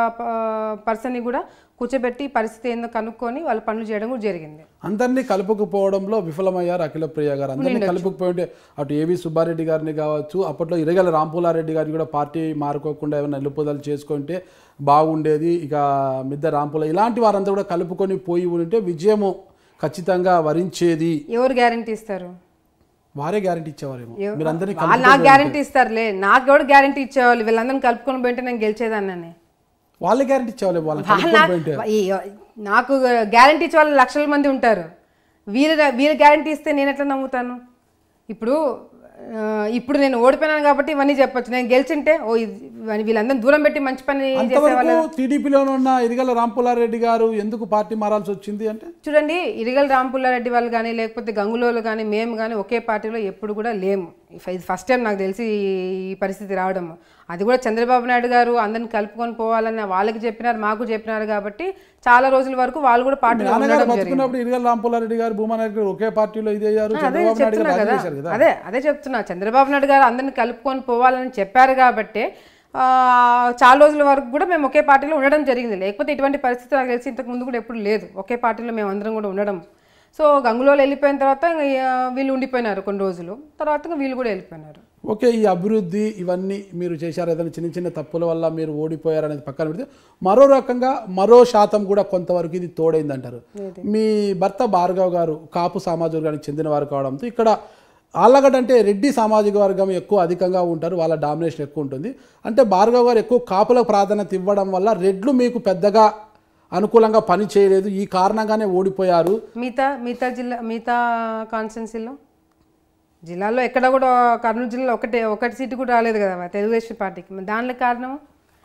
పర్సన్ని కూడా కూర్చోబెట్టి పరిస్థితి ఏందో కనుక్కొని వాళ్ళ పనులు చేయడం కూడా జరిగింది. అందరినీ కలుపుకుపోవడంలో విఫలమయ్యారు అఖిలప్రియ గారు. అందరినీ కలుపుకుపోయింటే అటు ఏవి సుబ్బారెడ్డి గారిని కావచ్చు, అప్పట్లో ఇరగల రాంపులారెడ్డి గారిని కూడా పార్టీ మారుకోకుండా ఏమైనా నిలుపుదల చేసుకుంటే బాగుండేది. ఇక మిద్దె రాంపుల ఇలాంటి వారంతా కూడా కలుపుకొని పోయి ఉంటే విజయము ఖచ్చితంగా వరించేది. ఎవరు గ్యారంటీ ఇస్తారు? వారే గ్యారంటీ ఇచ్చేవారేమో. మీరు అందరినీ నాకు గ్యారంటీ ఇస్తారులే, నాకు ఎవరు గ్యారంటీ ఇచ్చేవాళ్ళు? వీళ్ళందరినీ కలుపుకొని పోయింటే నేను గెలిచేదాన్ని. వాళ్ళే గ్యారంటీ ఇచ్చేవాళ్ళు. నాకు గ్యారంటీ ఇచ్చే వాళ్ళు లక్షల మంది ఉంటారు. వీరు గ్యారంటీ ఇస్తే నేను ఎట్లా నమ్ముతాను? ఇప్పుడు నేను ఓడిపోయినాను కాబట్టి ఇవన్నీ చెప్పొచ్చు. నేను గెలిచింటే వీళ్ళందరినీ దూరం పెట్టి మంచి పని చేసేవాళ్ళు. టీడీపీలో ఉన్న ఇరిగల రాంపులారెడ్డి గారు ఎందుకు పార్టీ మారాల్సి వచ్చింది అంటే, చూడండి, ఇరిగల రాంపులారెడ్డి వాళ్ళు కానీ లేకపోతే గంగులోలు కానీ మేము కానీ ఒకే పార్టీలో ఎప్పుడు కూడా లేము. ఇది ఫస్ట్ టైం నాకు తెలిసి ఈ పరిస్థితి రావడం. అది కూడా చంద్రబాబు నాయుడు గారు అందరిని కలుపుకొని పోవాలని వాళ్ళకి చెప్పినారు, మాకు చెప్పినారు కాబట్టి చాలా రోజుల వరకు వాళ్ళు కూడా పార్టీలో బతుకున్నప్పుడు ఇరిగల రాంపులారెడ్డి గారు భూమా నాయుడు గారు ఒకే పార్టీలో ఇదయ్యారు. అదే చెప్తున్నా, చంద్రబాబు నాయుడు గారు అందరిని కలుపుకొని పోవాలని చెప్పారు కాబట్టి చాలా రోజుల వరకు కూడా మేము ఒకే పార్టీలో ఉండడం జరిగింది. లేకపోతే ఇటువంటి పరిస్థితి నాకు తెలిసి ఇంతకు ముందు కూడా ఎప్పుడు లేదు, ఒకే పార్టీలో మేము అందరం కూడా ఉండడం. సో గంగులోలు వెళ్ళిపోయిన తర్వాత వీళ్ళు ఉండిపోయినారు కొన్ని రోజులు, తర్వాత వీళ్ళు కూడా వెళ్ళిపోయినారు. ఓకే, ఈ అభివృద్ధి ఇవన్నీ మీరు చేశారు, ఏదైనా చిన్న చిన్న తప్పుల వల్ల మీరు ఓడిపోయారు అనేది పక్కన పెడితే మరో రకంగా మరో శాతం కూడా కొంతవరకు ఇది తోడైందంటారు. మీ భర్త భార్గవ్ గారు కాపు సామాజిక వర్గానికి చెందిన వారు కావడంతో ఇక్కడ ఆళ్ళగడ్డ అంటే రెడ్డి సామాజిక వర్గం ఎక్కువ అధికంగా ఉంటారు, వాళ్ళ డామినేషన్ ఎక్కువ ఉంటుంది. అంటే భార్గవ్ గారు ఎక్కువ కాపులకు ప్రాధాన్యత ఇవ్వడం వల్ల రెడ్లు మీకు పెద్దగా అనుకూలంగా పని చేయలేదు, ఈ కారణంగానే ఓడిపోయారు. మిగతా కాన్స్టిట్యున్సీలో జిల్లాలో ఎక్కడ కూడా కర్నూలు జిల్లాలో ఒకటి సీటు కూడా రాలేదు కదా తెలుగుదేశం పార్టీకి. దానిలో కారణం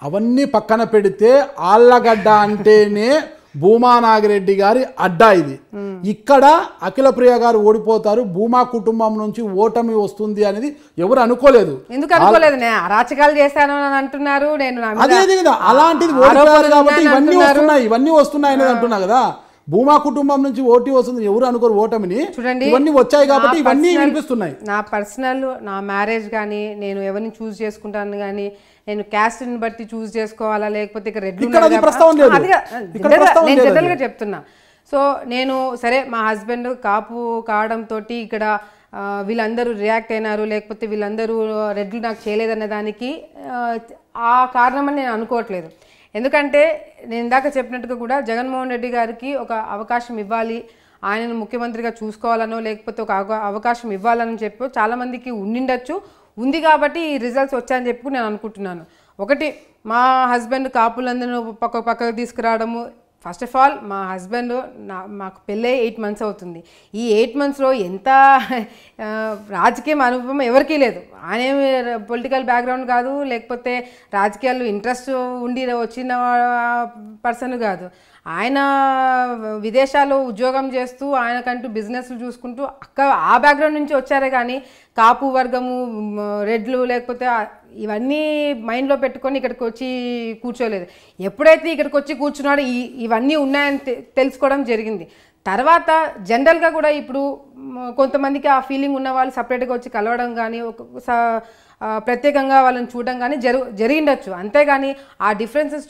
అవన్నీ పక్కన పెడితే ఆళ్ళగడ్డ అంటేనే భూమా నాగిరెడ్డి గారి అడ్డా ఇది. ఇక్కడ అఖిలప్రియ గారు ఓడిపోతారు, భూమా కుటుంబం నుంచి ఓటమి వస్తుంది అనేది ఎవరు అనుకోలేదు. ఎందుకు అనుకోలేదు? అరాచకాలు చేశాను అని అంటున్నారు. నేను అలాంటిది ఓడిపోయారు కాబట్టి ఇవన్నీ వస్తున్నాయి అనేది అంటున్నా కదా. భూమా కుటుంబం నుంచి ఓటీ వస్తుంది ఎవరు అనుకోరు ఓటమిని. చూడండి, ఇవన్నీ వచ్చాయి కాబట్టి ఇవన్నీ వినిపిస్తున్నాయి. నా పర్సనల్ నా మ్యారేజ్ కానీ, నేను ఎవరిని చూస్ చేసుకుంటాను కానీ, నేను క్యాస్ట్ని బట్టి చూస్ చేసుకోవాలా లేకపోతే ఇక్కడ రెడ్ నేను జనరల్గా చెప్తున్నా. సో నేను సరే మా హస్బెండ్ కాపు కావడంతో ఇక్కడ వీళ్ళందరూ రియాక్ట్ అయినారు, లేకపోతే వీళ్ళందరూ రెడ్లు నాకు చేయలేదనే దానికి ఆ కారణమని నేను అనుకోవట్లేదు. ఎందుకంటే నేను ఇందాక చెప్పినట్టుగా కూడా జగన్మోహన్ రెడ్డి గారికి ఒక అవకాశం ఇవ్వాలి, ఆయనను ముఖ్యమంత్రిగా చూసుకోవాలనో లేకపోతే ఒక అవకాశం ఇవ్వాలని చెప్పి చాలామందికి ఉండిండొచ్చు, ఉంది కాబట్టి ఈ రిజల్ట్స్ వచ్చాయని చెప్పి నేను అనుకుంటున్నాను. ఒకటి, మా హస్బెండ్ కాపులందరూ పక్కకు తీసుకురావడము. ఫస్ట్ ఆఫ్ ఆల్ మా హస్బెండ్ మాకు పెళ్ళై 8 months అవుతుంది. ఈ 8 monthsలో ఎంత రాజకీయం అనుభవం ఎవరికీ లేదు. ఆయన పొలిటికల్ బ్యాక్గ్రౌండ్ కాదు, లేకపోతే రాజకీయాల్లో ఇంట్రెస్ట్ ఉండి వచ్చిన పర్సన్ కాదు. ఆయన విదేశాల్లో ఉద్యోగం చేస్తూ ఆయనకంటూ బిజినెస్లు చూసుకుంటూ ఆ బ్యాక్గ్రౌండ్ నుంచి వచ్చారే కానీ కాపు వర్గము రెడ్లు లేకపోతే ఇవన్నీ మైండ్లో పెట్టుకొని ఇక్కడికి వచ్చి కూర్చోలేదు. ఎప్పుడైతే ఇక్కడికి వచ్చి కూర్చున్నాడో ఇవన్నీ ఉన్నాయని తెలుసుకోవడం జరిగింది. తర్వాత జనరల్గా కూడా ఇప్పుడు కొంతమందికి ఆ ఫీలింగ్ ఉన్న వాళ్ళు సపరేట్గా వచ్చి కలవడం కానీ ప్రత్యేకంగా వాళ్ళని చూడడం కానీ జరిగిండొచ్చు. అంతేగాని ఆ డిఫరెన్సెస్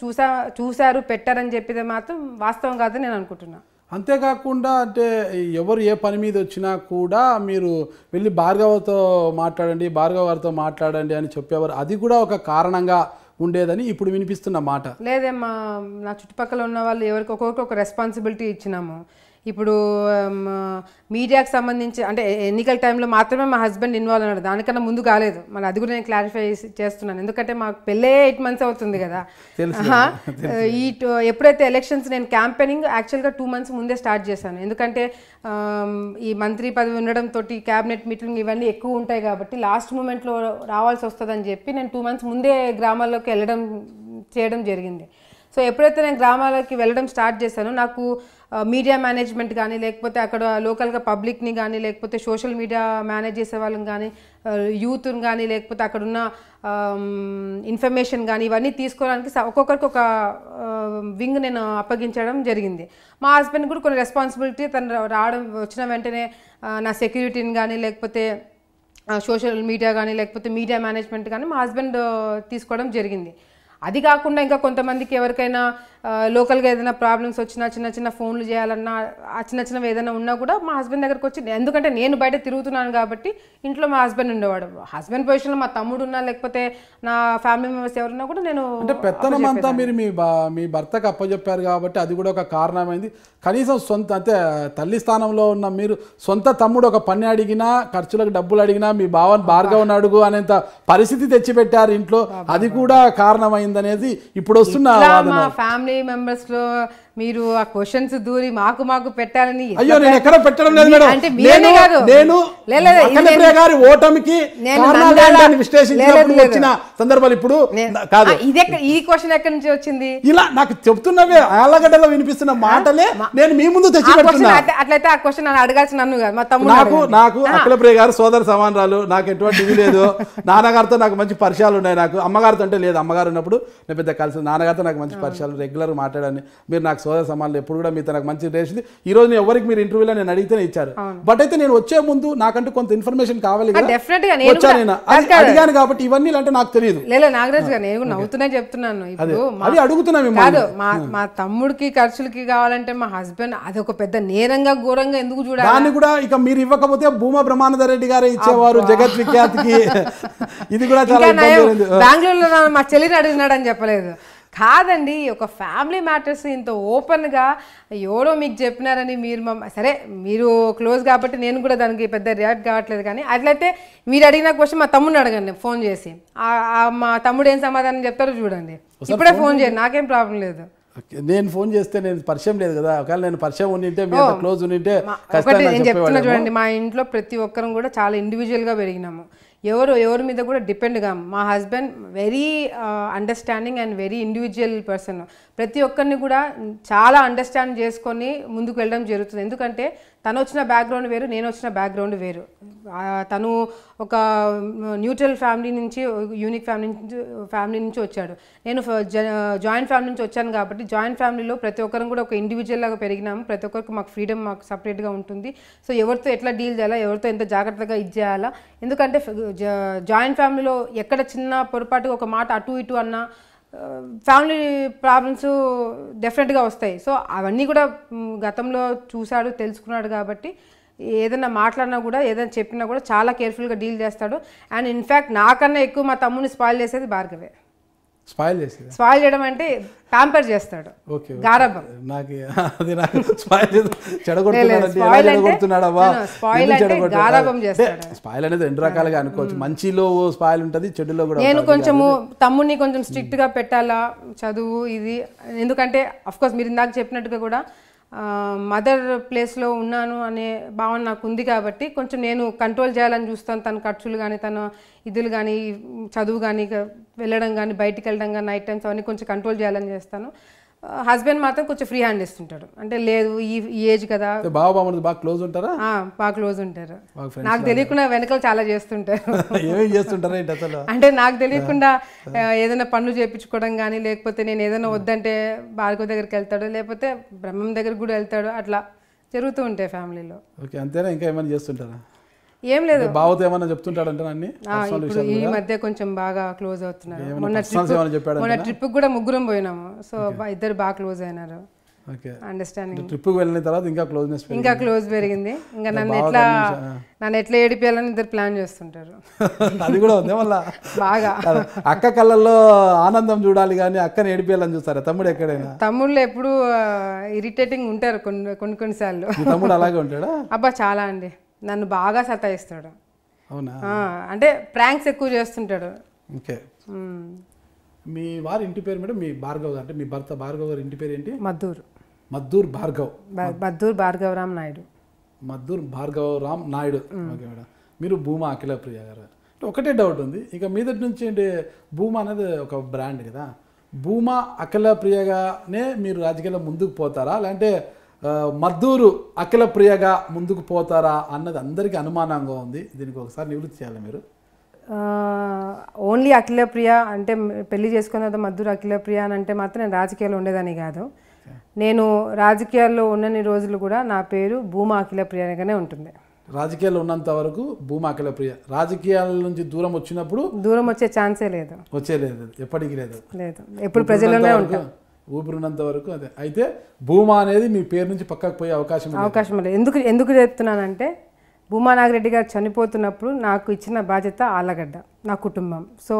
చూశారు పెట్టారని చెప్పితే మాత్రం వాస్తవం కాదని నేను అనుకుంటున్నాను. అంతేకాకుండా అంటే ఎవరు ఏ పని మీద వచ్చినా కూడా మీరు వెళ్ళి భార్గవతో మాట్లాడండి, భార్గవ గారితో మాట్లాడండి అని చెప్పేవారు. అది కూడా ఒక కారణంగా ఉండేదని ఇప్పుడు వినిపిస్తున్న మాట. లేదేమ్మా, నా చుట్టుపక్కల ఉన్న వాళ్ళు ఎవరికి ఒక్కొక్కరికి ఒక రెస్పాన్సిబిలిటీ ఇచ్చినాము. ఇప్పుడు మీడియాకి సంబంధించి అంటే ఎన్నికల టైంలో మాత్రమే మా హస్బెండ్ ఇన్వాల్వ్ అన్నాడు, దానికన్నా ముందు కాలేదు. మళ్ళీ అది కూడా నేను క్లారిఫై చేస్తున్నాను, ఎందుకంటే మాకు పెళ్ళే 8 months అవుతుంది కదా. ఎప్పుడైతే ఎలక్షన్స్ నేను క్యాంపెయినింగ్ యాక్చువల్గా 2 months ముందే స్టార్ట్ చేశాను, ఎందుకంటే ఈ మంత్రి పదవి ఉండడంతో క్యాబినెట్ మీటింగ్ ఇవన్నీ ఎక్కువ ఉంటాయి కాబట్టి లాస్ట్ మూమెంట్లో రావాల్సి వస్తుందని చెప్పి నేను 2 months ముందే గ్రామాల్లోకి చేయడం జరిగింది. సో ఎప్పుడైతే నేను గ్రామాలకి వెళ్ళడం స్టార్ట్ చేశానో నాకు మీడియా మేనేజ్మెంట్ కానీ, లేకపోతే అక్కడ లోకల్గా పబ్లిక్ని కానీ, లేకపోతే సోషల్ మీడియా మేనేజ్ చేసే వాళ్ళని కానీ, యూత్ని కానీ, లేకపోతే అక్కడున్న ఇన్ఫర్మేషన్ కానీ ఇవన్నీ తీసుకోవడానికి ఒక్కొక్కరికి ఒక వింగ్ నేను అప్పగించడం జరిగింది. మా హస్బెండ్ కూడా కొన్ని రెస్పాన్సిబిలిటీ తను వచ్చిన వెంటనే నా సెక్యూరిటీని కానీ, లేకపోతే సోషల్ మీడియా కానీ, లేకపోతే మీడియా మేనేజ్మెంట్ కానీ మా హస్బెండ్ తీసుకోవడం జరిగింది. అది కాకుండా ఇంకా కొంతమందికి ఎవరికైనా లోకల్గా ఏదైనా ప్రాబ్లమ్స్ వచ్చినా, చిన్న చిన్న ఫోన్లు చేయాలన్నా, ఆ చిన్న చిన్నవి ఏదైనా ఉన్నా కూడా మా హస్బెండ్ దగ్గరకు వచ్చి, ఎందుకంటే నేను బయట తిరుగుతున్నాను కాబట్టి ఇంట్లో మా హస్బెండ్ ఉండేవాడు. హస్బెండ్ పొజిషన్లో మా తమ్ముడు ఉన్నా, లేకపోతే నా ఫ్యామిలీ మెంబర్స్ ఎవరున్నా కూడా నేను అంటే పెత్తనం అంతా మీరు మీ భర్తకు అప్పచెప్పారు కాబట్టి అది కూడా ఒక కారణమైంది. కనీసం సొంత అంటే తల్లి స్థానంలో ఉన్న మీరు సొంత తమ్ముడు ఒక పని అడిగినా, ఖర్చులకు డబ్బులు అడిగినా మీ భార్గవని అడుగు అనేంత పరిస్థితి తెచ్చిపెట్టారు ఇంట్లో, అది కూడా కారణమైంది అనేది ఇప్పుడు వస్తున్న మా ఫ్యామిలీ మెంబర్స్ లో మీరు ఆ క్వశ్చన్స్ దూరి మాకు పెట్టాలని. అయ్యో నేను ఎక్కడ పెట్టడం లేదు మేడం, అంటే మీరే కాదు, నేను అఖిలప్రియ గారి ఓటమికి విశ్లేషించినప్పుడు వచ్చిన సందర్భాలు ఇప్పుడు కాదు. ఈ క్వశ్చన్ ఎక్కడి నుంచి వచ్చింది? ఇలా నాకు చెప్తున్నవే ఆలగడ్డలో వినిపిస్తున్న మాటలే నేను మీ ముందు తెచ్చి పెడుతున్నా. అట్లయితే ఆ క్వశ్చన్ అడగాల్సిన నన్ను కాదు, మా తమ్ముడు. నాకు అఖిలప్రియ గారు సోదర సమానరాలు, నాకు ఎటువంటి ఇది లేదు. నాన్నగారితో నాకు మంచి పరిచయాలు ఉన్నాయి, నాకు అమ్మగారితో అంటే లేదు. అమ్మగారు ఉన్నప్పుడు నేను పెద్ద కలిసి, నాన్నగారితో నాకు మంచి పరిచయాలు, రెగ్యులర్ మాట్లాడాను. మీరు నాకు సోదర సమానులు, ఎప్పుడు కూడా మీతో నాకు మంచి రిలేషన్. ఈ రోజు ఎవరికి మీరు ఇంటర్వ్యూలో నేను అడిగితేనే ఇచ్చారు. బట్ అయితే నేను వచ్చే ముందు నాకంటూ కొంత ఇన్ఫర్మేషన్ కావాలి కదా, అడిగాను కాబట్టి ఇవన్నీ అంటే నాకు తెలియదు. లేదు నాగరాజ్ గారు, నేను నవ్వుతూనే చెప్తున్నాను. ఇప్పుడు అది అడుగుతున్నా కాదు, మా తమ్ముడికి ఖర్చులకి కావాలంటే మా హస్బెండ్ అదొక పెద్ద నేరంగా ఘోరంగా ఎందుకు చూడాలి? దాన్ని కూడా ఇక మీరు ఇవ్వకపోతే భూమా బ్రహ్మానంద రెడ్డి గారే ఇచ్చేవారు జగత్ విఖ్యాతికి. ఇది కూడా బెంగళూరులో మా చెల్లిని అడిగినాడు అని చెప్పలేదు. కాదండి, ఒక ఫ్యామిలీ మ్యాటర్స్ ఇంత ఓపెన్గా ఎవరో మీకు చెప్పినారని మీరు సరే మీరు క్లోజ్ కాబట్టి నేను కూడా దానికి పెద్ద రియాక్ట్ కావట్లేదు. కానీ అట్లయితే మీరు అడిగిన క్వశ్చన్ మా తమ్ముడిని అడగండి ఫోన్ చేసి, మా తమ్ముడు ఏం సమాధానం చెప్తారో చూడండి. ఇప్పుడే ఫోన్ చేయండి, నాకేం ప్రాబ్లం లేదు. నేను ఫోన్ చేస్తే నేను పరిచయం లేదు కదా, ఒకవేళ నేను పరిచయం ఉండింటే క్లోజ్ ఉండింటే నేను చెప్తున్నా చూడండి, మా ఇంట్లో ప్రతి ఒక్కరం కూడా చాలా ఇండివిజువల్గా పెరిగినాము. ఎవరి మీద కూడా డిపెండ్ కాము. మా husband very understanding and very individual person. ప్రతి ఒక్కరిని కూడా చాలా అండర్స్టాండ్ చేసుకొని ముందుకు వెళ్ళడం జరుగుతుంది. ఎందుకంటే తను వచ్చిన బ్యాక్గ్రౌండ్ వేరు, నేను వచ్చిన బ్యాక్గ్రౌండ్ వేరు. తను ఒక న్యూట్రల్ ఫ్యామిలీ నుంచి, యూనిక్ ఫ్యామిలీ నుంచి వచ్చాడు. నేను జాయింట్ ఫ్యామిలీ నుంచి వచ్చాను కాబట్టి జాయింట్ ఫ్యామిలీలో ప్రతి ఒక్కరం కూడా ఒక ఇండివిజువల్ లాగా పెరిగినాము. ప్రతి ఒక్కరికి మాకు ఫ్రీడమ్ మాకు సపరేట్గా ఉంటుంది. సో ఎవరితో ఎట్లా డీల్ చేయాలా, ఎవరితో ఎంత జాగ్రత్తగా ఇది చేయాలా. ఎందుకంటే జాయింట్ ఫ్యామిలీలో ఎక్కడ చిన్న పొరపాటుగా ఒక మాట అటు ఇటు అన్నా ఫ్యామిలీ ప్రాబ్లమ్స్ డెఫినెట్గా వస్తాయి. సో అవన్నీ కూడా గతంలో చూశాడు, తెలుసుకున్నాడు కాబట్టి ఏదైనా మాట్లాడినా కూడా, ఏదైనా చెప్పినా కూడా చాలా కేర్ఫుల్గా డీల్ చేస్తాడు. అండ్ ఇన్ఫ్యాక్ట్ నాకన్నా ఎక్కువ మా తమ్ముని స్పాయిల్ చేసేది భార్గవే. స్పాయిల్ చేయడం అంటే ప్యాంపర్ చేస్తాడు, గారాబం. స్పాయిల్ అనేది 2 రకాలుగా అనుకోవచ్చు. మంచిలో స్పాయిల్ ఉంటుంది, చెడులో కూడా. నేను కొంచెము తమ్ముడిని కొంచెం స్ట్రిక్ట్ గా పెట్టాలా చదువు ఇది, ఎందుకంటే అఫ్ కోర్స్ మీరు ఇందాక చెప్పినట్టుగా కూడా మదర్ ప్లేస్లో ఉన్నాను అనే భావన నాకు ఉంది కాబట్టి కొంచెం నేను కంట్రోల్ చేయాలని చూస్తాను. తన ఖర్చులు కానీ, తన ఇదులు కానీ, చదువు కానీ, వెళ్ళడం కానీ, బయటికి వెళ్ళడం కానీ, నైట్ టైమ్స్ అవన్నీ కొంచెం కంట్రోల్ చేయాలని చేస్తాను. హస్బెండ్ మాత్రం కొంచెం ఫ్రీ హ్యాండ్ ఇస్తుంటాడు. అంటే లేదు ఈ ఏజ్ కదా. బాగా క్లోజ్ ఉంటారా? బాగా క్లోజ్ ఉంటారు. నాకు తెలియకుండా వెనకాల చాలా చేస్తుంటారు. అంటే నాకు తెలియకుండా ఏదైనా పనులు చేయించుకోవడం కానీ, లేకపోతే నేను ఏదైనా వద్దంటే భార్గవ దగ్గరికి వెళ్తాడు, లేకపోతే బ్రహ్మం దగ్గరికి కూడా వెళ్తాడు. అట్లా జరుగుతూ ఉంటాయి ఫ్యామిలీలో. అంతేనా? ఇంకా ఏమైనా చేస్తుంటారా? ఏం లేదు, బావతో ఏమన్నా చెప్తుంటాడంటే అన్ని ఈ మధ్య కొంచెం బాగా క్లోజ్ అవుతున్నారు. మొన్న ట్రిప్ కూడా ముగ్గురం పోయినాము. సో ఇద్దరు బాగా క్లోజ్ అయినారు. ఓకే. అండర్స్టాండింగ్. ట్రిప్కి వెళ్ళిన తర్వాత ఇంకా క్లోజ్నెస్ ఇంకా క్లోజ్ పెరిగింది. ఇంకా నన్ను ఎట్లా ఏడిపియాలని ఇద్దరు ప్లాన్ చేస్తుంటారు. అది కూడా ఉంది మళ్ళా బాగా. అక్క కళ్ళల్లో ఆనందం చూడాలి కానీ అక్కని ఏడిపియాలని చూస్తారా తమ్ముడు ఎక్కడైనా? తమ్ముళ్ళు ఎప్పుడు ఇరిటేటింగ్ ఉంటారు కొన్నిసార్లు. తమ్ముడు అలాగే ఉంటాడా? అబ్బా చాలా అండి, నన్ను బాగా సతాయిస్తాడు. అవునా? అంటే ప్రాంక్స్ ఎక్కువ చేస్తుంటాడు. ఓకే. మీ వారి ఇంటి పేరు మేడం? మీ భార్గవ్ అంటే మీ భర్త భార్గవ్ గారి ఇంటి పేరు ఏంటి? మద్దూర్. మద్దూర్ భార్గవ్. మద్దూర్ భార్గవరామ్ నాయుడు. మద్దూర్ భార్గవరామ్ నాయుడు. Okay madam. మీరు భూమా అఖిలప్రియ గారు. ఒకటే డౌట్ ఉంది, ఇక మీదటి నుంచి ఏంటి భూమా అనేది ఒక బ్రాండ్ కదా, భూమా అఖిలప్రియగానే మీరు రాజకీయాల్లో ముందుకు పోతారా లేదంటే మద్దూరు అఖిలప్రియగా ముందుకు పోతారా అన్నది అందరికీ అనుమానంగా ఉంది. దీనికి ఒకసారి నివృత్తి చేయాలి మీరు. ఓన్లీ అఖిలప్రియ అంటే పెళ్లి చేసుకున్న తర్వాత మద్దూరు అఖిలప్రియ అని అంటే మాత్రం నేను రాజకీయాల్లో ఉండేదని కాదు. నేను రాజకీయాల్లో ఉన్నన్ని రోజులు కూడా నా పేరు భూమా అఖిలప్రియగానే ఉంటుంది. రాజకీయాల్లో ఉన్నంత వరకు భూమా అఖిలప్రియ. రాజకీయాల నుంచి దూరం వచ్చినప్పుడు దూరం వచ్చే ఛాన్సే లేదు. వచ్చేలేదు, ఎప్పటికీ లేదు. ఎప్పుడు ప్రజల్లోనే ఉంటాం, ఊపిరినంత వరకు అదే. అయితే భూమా అనేది మీ పేరు నుంచి పక్కకు పోయే అవకాశం లేదు. ఎందుకు చెప్తున్నానంటే భూమా నాగిరెడ్డి గారు చనిపోతున్నప్పుడు నాకు ఇచ్చిన బాధ్యత ఆళ్ళగడ్డ, నా కుటుంబం. సో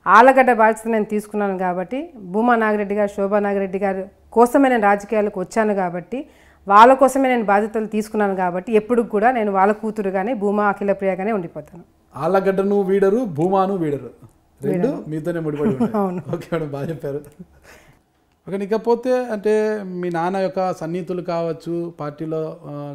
ఆళ్ళగడ్డ బాధ్యత నేను తీసుకున్నాను కాబట్టి భూమా నాగిరెడ్డి గారు, శోభా నాగిరెడ్డి గారు కోసమే నేను రాజకీయాలకు వచ్చాను కాబట్టి వాళ్ళ కోసమే నేను బాధ్యతలు తీసుకున్నాను కాబట్టి ఎప్పుడు కూడా నేను వాళ్ళ కూతురుగానే భూమా అఖిలప్రియగానే ఉండిపోతాను. ఆళ్ళగడ్డను వీడరు, భూమాను వీడరు, రెండు మీతోనే ముడిపడి ఉంటాయి. ఓకే మేడం, బాగా చెప్పారు. ఓకే. ఇకపోతే అంటే మీ నాన్న యొక్క సన్నిహితులు కావచ్చు, పార్టీలో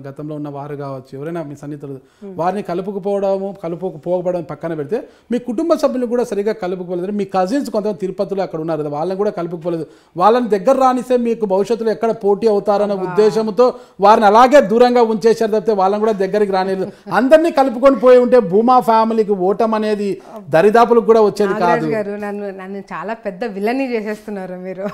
గతంలో ఉన్న వారు కావచ్చు, ఎవరైనా మీ సన్నిహితులు వారిని కలుపుకుపోవడం పక్కన పెడితే మీ కుటుంబ సభ్యులు కూడా సరిగ్గా కలుపుకోలేదు. మీ కజిన్స్ కొంతమంది తిరుపతిలో అక్కడ ఉన్నారు కదా, వాళ్ళని కూడా కలుపుకోలేదు. వాళ్ళని దగ్గర రానిస్తే మీకు భవిష్యత్తులో ఎక్కడ పోటీ అవుతారన్న ఉద్దేశంతో వారిని అలాగే దూరంగా ఉంచేశారు తప్పితే వాళ్ళని కూడా దగ్గరికి రానిలేదు. అందరినీ కలుపుకొని పోయి ఉంటే భూమా ఫ్యామిలీకి ఓటం అనేది దరిదాపులకు కూడా వచ్చేది కాదు. నన్ను చాలా పెద్ద విలనీ చేసేస్తున్నారు మీరు.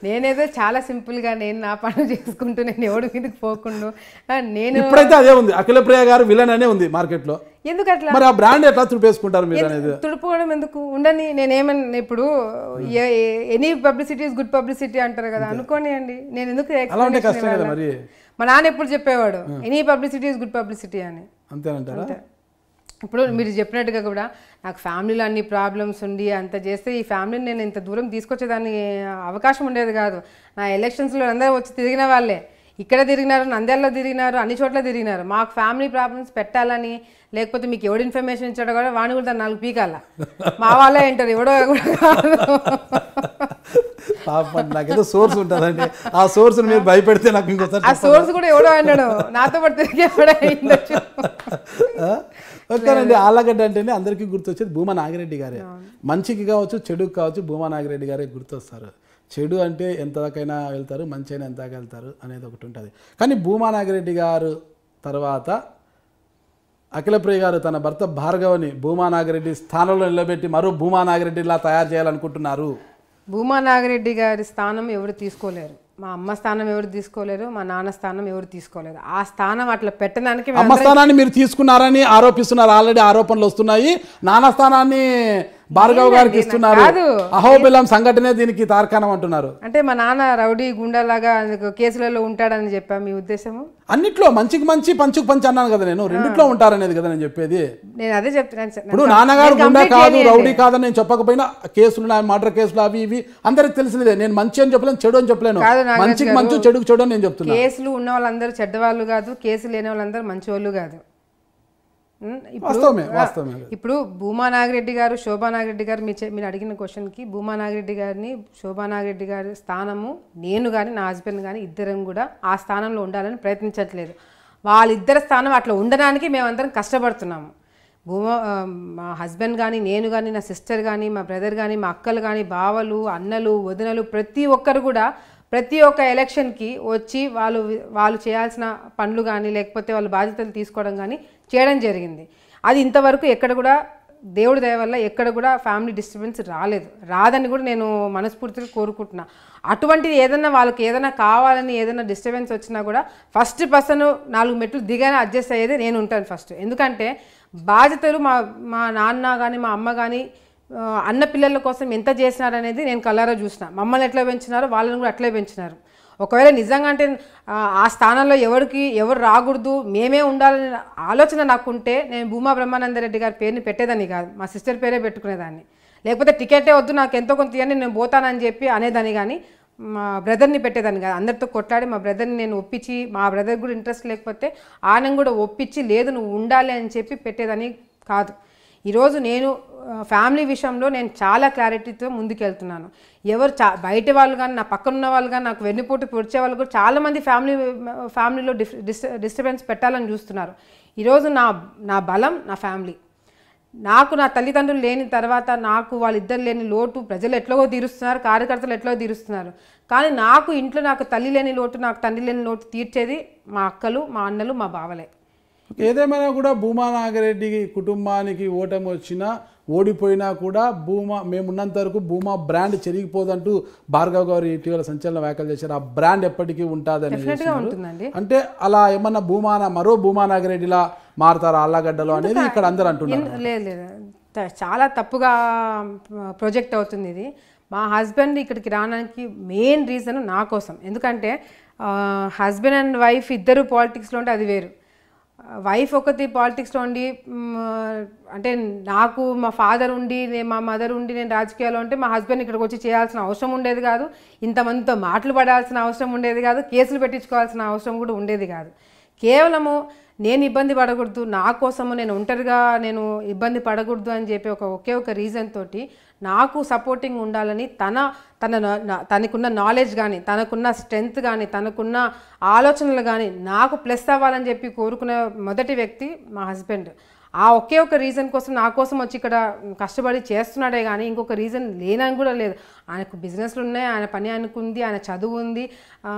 నేనేదో చాలా సింపుల్ గా నేను నా పనులు చేసుకుంటూ నేను ఎవరి మీదకి పోకుండా నేను ఇప్పుడైతే అదే ఉంది, అఖిలప్రియ గారు విలన్ అనే ఉంది మార్కెట్ లో. ఎందుకు అట్లా మరి ఆ బ్రాండ్ ఎట్లా తుడిపేసుకుంటారు మీరు అనేది? తుడుపుకోవడం ఎందుకు ఉండని. నేనేమన్నా ఇప్పుడు any publicity is good publicity అంటారు కదా, అనుకోనియండి. నేను ఎందుకు అలా ఉంటే కష్టం కదా మరి. మా నాన్న ఎప్పుడు చెప్పేవాడు any publicity is good publicity అని. అంతేనంటారా? ఇప్పుడు మీరు చెప్పినట్టుగా కూడా నాకు ఫ్యామిలీలో అన్ని ప్రాబ్లమ్స్ ఉండి అంత చేస్తే ఈ ఫ్యామిలీని నేను ఇంత దూరం తీసుకొచ్చేదాన్ని అవకాశం ఉండేది కాదు. నా ఎలక్షన్స్లో అందరూ వచ్చి తిరిగిన వాళ్ళే, ఇక్కడ తిరిగినారు, నంద్యాలలో తిరిగినారు, అన్ని చోట్ల తిరిగినారు. మాకు ఫ్యామిలీ ప్రాబ్లమ్స్ పెట్టాలని లేకపోతే మీకు ఎవడు ఇన్ఫర్మేషన్ ఇచ్చాడో కూడా వాడిని కూడా దాన్ని 4 పీకాల మా వాళ్ళే అంటారు, ఎవడో కూడా నాకేదో సోర్స్ ఉంటుందండి, ఆ సోర్స్ మీరు భయపెడితే నాకు ఇంకోసారి ఆ సోర్స్ కూడా ఎవడో అన్నాడు నాతో పాటు తిరిగే అయిందచ్చు. ఓకేనండి. ఆళ్ళగడ్డ అంటేనే అందరికీ గుర్తొచ్చేది భూమా నాగిరెడ్డి గారే. మంచికి కావచ్చు చెడుకు కావచ్చు భూమా నాగిరెడ్డి గారే గుర్తొస్తారు. చెడు అంటే ఎంతకైనా వెళ్తారు, మంచి అయినా ఎంతగా వెళ్తారు అనేది ఒకటి ఉంటుంది. కానీ భూమా నాగిరెడ్డి గారు తర్వాత అఖిలప్రియ గారు తన భర్త భార్గవని భూమా నాగిరెడ్డి స్థానంలో నిలబెట్టి మరో భూమా నాగిరెడ్డిలా తయారు చేయాలనుకుంటున్నారు. భూమా నాగిరెడ్డి గారి స్థానం ఎవరు తీసుకోలేరు. మా అమ్మ స్థానం ఎవరు తీసుకోలేరు, మా నాన్న స్థానం ఎవరు తీసుకోలేరు. ఆ స్థానం అట్లా పెట్టడానికి అమ్మ స్థానాన్ని మీరు తీసుకున్నారని ఆరోపిస్తున్నారు. ఆల్రెడీ ఆరోపణలు వస్తున్నాయి. నాన్న స్థానాన్ని భార్గవ్ గారికి ఇస్తున్నారు. అహోబిలం సంఘటనే దీనికి తార్కాణం అంటున్నారు. అంటే మా నాన్న రౌడీ గుండాలాగా కేసులలో ఉంటాడని చెప్పా మీ ఉద్దేశము? అన్నిట్లో మంచికి మంచి పంచుకు పంచి అన్నాను కదా, నేను రెండిట్లో ఉంటారనేది కదా నేను చెప్పేది. నేను అదే చెప్తున్నాను. ఇప్పుడు నాన్నగారు గుండా కాదు రౌడీ కాదని నేను చెప్పకపోయినా కేసులు మర్డర్ కేసులు అవి ఇవి అందరికి తెలిసినదే. నేను మంచి అని చెప్పలేను, చెడు అని చెప్పలేను. మంచికి మంచు చెడుకు చెడు అని నేను చెప్తున్నా. కేసులు ఉన్న వాళ్ళందరూ చెడ్డవాళ్ళు కాదు, కేసులు లేని వాళ్ళందరూ మంచి వాళ్ళు కాదు. ఇప్పుడు భూమా నాగిరెడ్డి గారు, శోభా నాగిరెడ్డి గారు మీరు అడిగిన క్వశ్చన్కి భూమా నాగిరెడ్డి గారిని, శోభా నాగిరెడ్డి గారి స్థానము నేను కానీ నా హస్బెండ్ కానీ ఇద్దరం కూడా ఆ స్థానంలో ఉండాలని ప్రయత్నించట్లేదు. వాళ్ళిద్దరి స్థానం అట్లా ఉండడానికి మేమందరం కష్టపడుతున్నాము. మా హస్బెండ్ కానీ, నేను కానీ, నా సిస్టర్ కానీ, మా బ్రదర్ కానీ, మా అక్కలు కానీ, బావలు, అన్నలు, వదినలు ప్రతి ఒక్కరు కూడా ప్రతి ఒక్క ఎలక్షన్కి వచ్చి వాళ్ళు చేయాల్సిన పనులు కానీ లేకపోతే వాళ్ళ బాధ్యతలు తీసుకోవడం కానీ చేయడం జరిగింది. అది ఇంతవరకు ఎక్కడ కూడా దేవుడి దయ వల్ల ఎక్కడ కూడా ఫ్యామిలీ డిస్టర్బెన్స్ రాదని కూడా నేను మనస్ఫూర్తిగా కోరుకుంటున్నా. అటువంటిది ఏదైనా వాళ్ళకి ఏదైనా కావాలని ఏదైనా డిస్టర్బెన్స్ వచ్చినా కూడా ఫస్ట్ పర్సన్ 4 మెట్లు దిగానే అడ్జస్ట్ అయ్యేది నేను ఉంటాను ఫస్ట్. ఎందుకంటే బాధ్యతలు మా నాన్న కానీ మా అమ్మ కానీ అన్న పిల్లల కోసం ఎంత చేసినారనేది నేను కళ్ళారా చూసిన. మమ్మల్ని ఎట్లా పెంచినారో వాళ్ళని కూడా అట్లే పెంచినారు. ఒకవేళ నిజంగా అంటే ఆ స్థానంలో ఎవరు రాకూడదు, మేమే ఉండాలనే ఆలోచన నాకుంటే నేను భూమా బ్రహ్మానందరెడ్డి గారి పేరుని పెట్టేదాన్ని కాదు, మా సిస్టర్ పేరే పెట్టుకునేదాన్ని. లేకపోతే టికెటే వద్దు, నాకు ఎంతో కొంత ఇవ్వండి, నేను పోతానని చెప్పి అనేదాన్ని. కానీ మా బ్రదర్ని పెట్టేదాన్ని కాదు. అందరితో కొట్లాడి మా బ్రదర్ని నేను ఒప్పించి, మా బ్రదర్ కూడా ఇంట్రెస్ట్ లేకపోతే ఆయన కూడా ఒప్పించి, లేదు నువ్వు ఉండాలి అని చెప్పి పెట్టేదాన్ని కాదు. ఈరోజు నేను ఫ్యామిలీ విషయంలో నేను చాలా క్లారిటీతో ముందుకెళ్తున్నాను. ఎవరు బయట వాళ్ళు కానీ, నా పక్కన ఉన్న వాళ్ళు కానీ, నాకు వెన్నుపోటు పొడిచే వాళ్ళు కూడా చాలామంది ఫ్యామిలీలో డిస్టర్బెన్స్ పెట్టాలని చూస్తున్నారు. ఈరోజు నా బలం నా ఫ్యామిలీ. నాకు నా తల్లిదండ్రులు లేని తర్వాత నాకు వాళ్ళిద్దరు లేని లోటు ప్రజలు ఎట్లాగో తీరుస్తున్నారు, కార్యకర్తలు ఎట్లాగో తీరుస్తున్నారు. కానీ నాకు ఇంట్లో నాకు తల్లి లేని లోటు, నాకు తండ్రి లేని లోటు తీర్చేది మా అక్కలు, మా అన్నలు, మా బావలే. ఏదేమైనా కూడా భూమా నాగిరెడ్డి కుటుంబానికి ఓటమి వచ్చినా ఓడిపోయినా కూడా మేమున్నంత వరకు భూమా బ్రాండ్ చెరిగిపోదంటూ భార్గవ్ గారు ఇటీవల సంచలన వ్యాఖ్యలు చేశారు. ఆ బ్రాండ్ ఎప్పటికీ ఉంటుందని. అంటే అలా ఏమన్నా మరో భూమా నాగిరెడ్డిలా మారుతారా అల్లగడ్డలో అనేది ఇక్కడ అందరూ అంటున్నారు. లేదు, చాలా తప్పుగా ప్రొజెక్ట్ అవుతుంది ఇది. మా హస్బెండ్ ఇక్కడికి రావడానికి మెయిన్ రీజన్ నా కోసం. ఎందుకంటే హస్బెండ్ అండ్ వైఫ్ ఇద్దరు పాలిటిక్స్లో ఉంటే అది వేరు. వైఫ్ ఒకటి పాలిటిక్స్లో ఉండి, అంటే నాకు మా ఫాదర్ ఉండి మా మదర్ ఉండి నేను రాజకీయాల్లో ఉంటే మా హస్బెండ్ ఇక్కడికి వచ్చి చేయాల్సిన అవసరం ఉండేది కాదు, ఇంతమందితో మాటలు పడాల్సిన అవసరం ఉండేది కాదు, కేసులు పెట్టించుకోవాల్సిన అవసరం కూడా ఉండేది కాదు. కేవలము నేను ఇబ్బంది పడకూడదు, నా కోసము నేను ఒంటరిగా నేను ఇబ్బంది పడకూడదు అని చెప్పి ఒకే ఒక రీజన్ తోటి నాకు సపోర్టింగ్ ఉండాలని తనకున్న నాలెడ్జ్ కానీ, తనకున్న స్ట్రెంగ్త్ కానీ, తనకున్న ఆలోచనలు కానీ నాకు ప్లస్ అవ్వాలని చెప్పి కోరుకునే మొదటి వ్యక్తి మా హస్బెండ్. ఆ ఒకే ఒక రీజన్ కోసం నా కోసం వచ్చి ఇక్కడ కష్టపడి చేస్తున్నాడే కానీ ఇంకొక రీజన్ లేనని కూడా లేదు. ఆయనకు బిజినెస్లు ఉన్నాయి, ఆయన పని అనుకుంది, ఆయన చదువు ఉంది,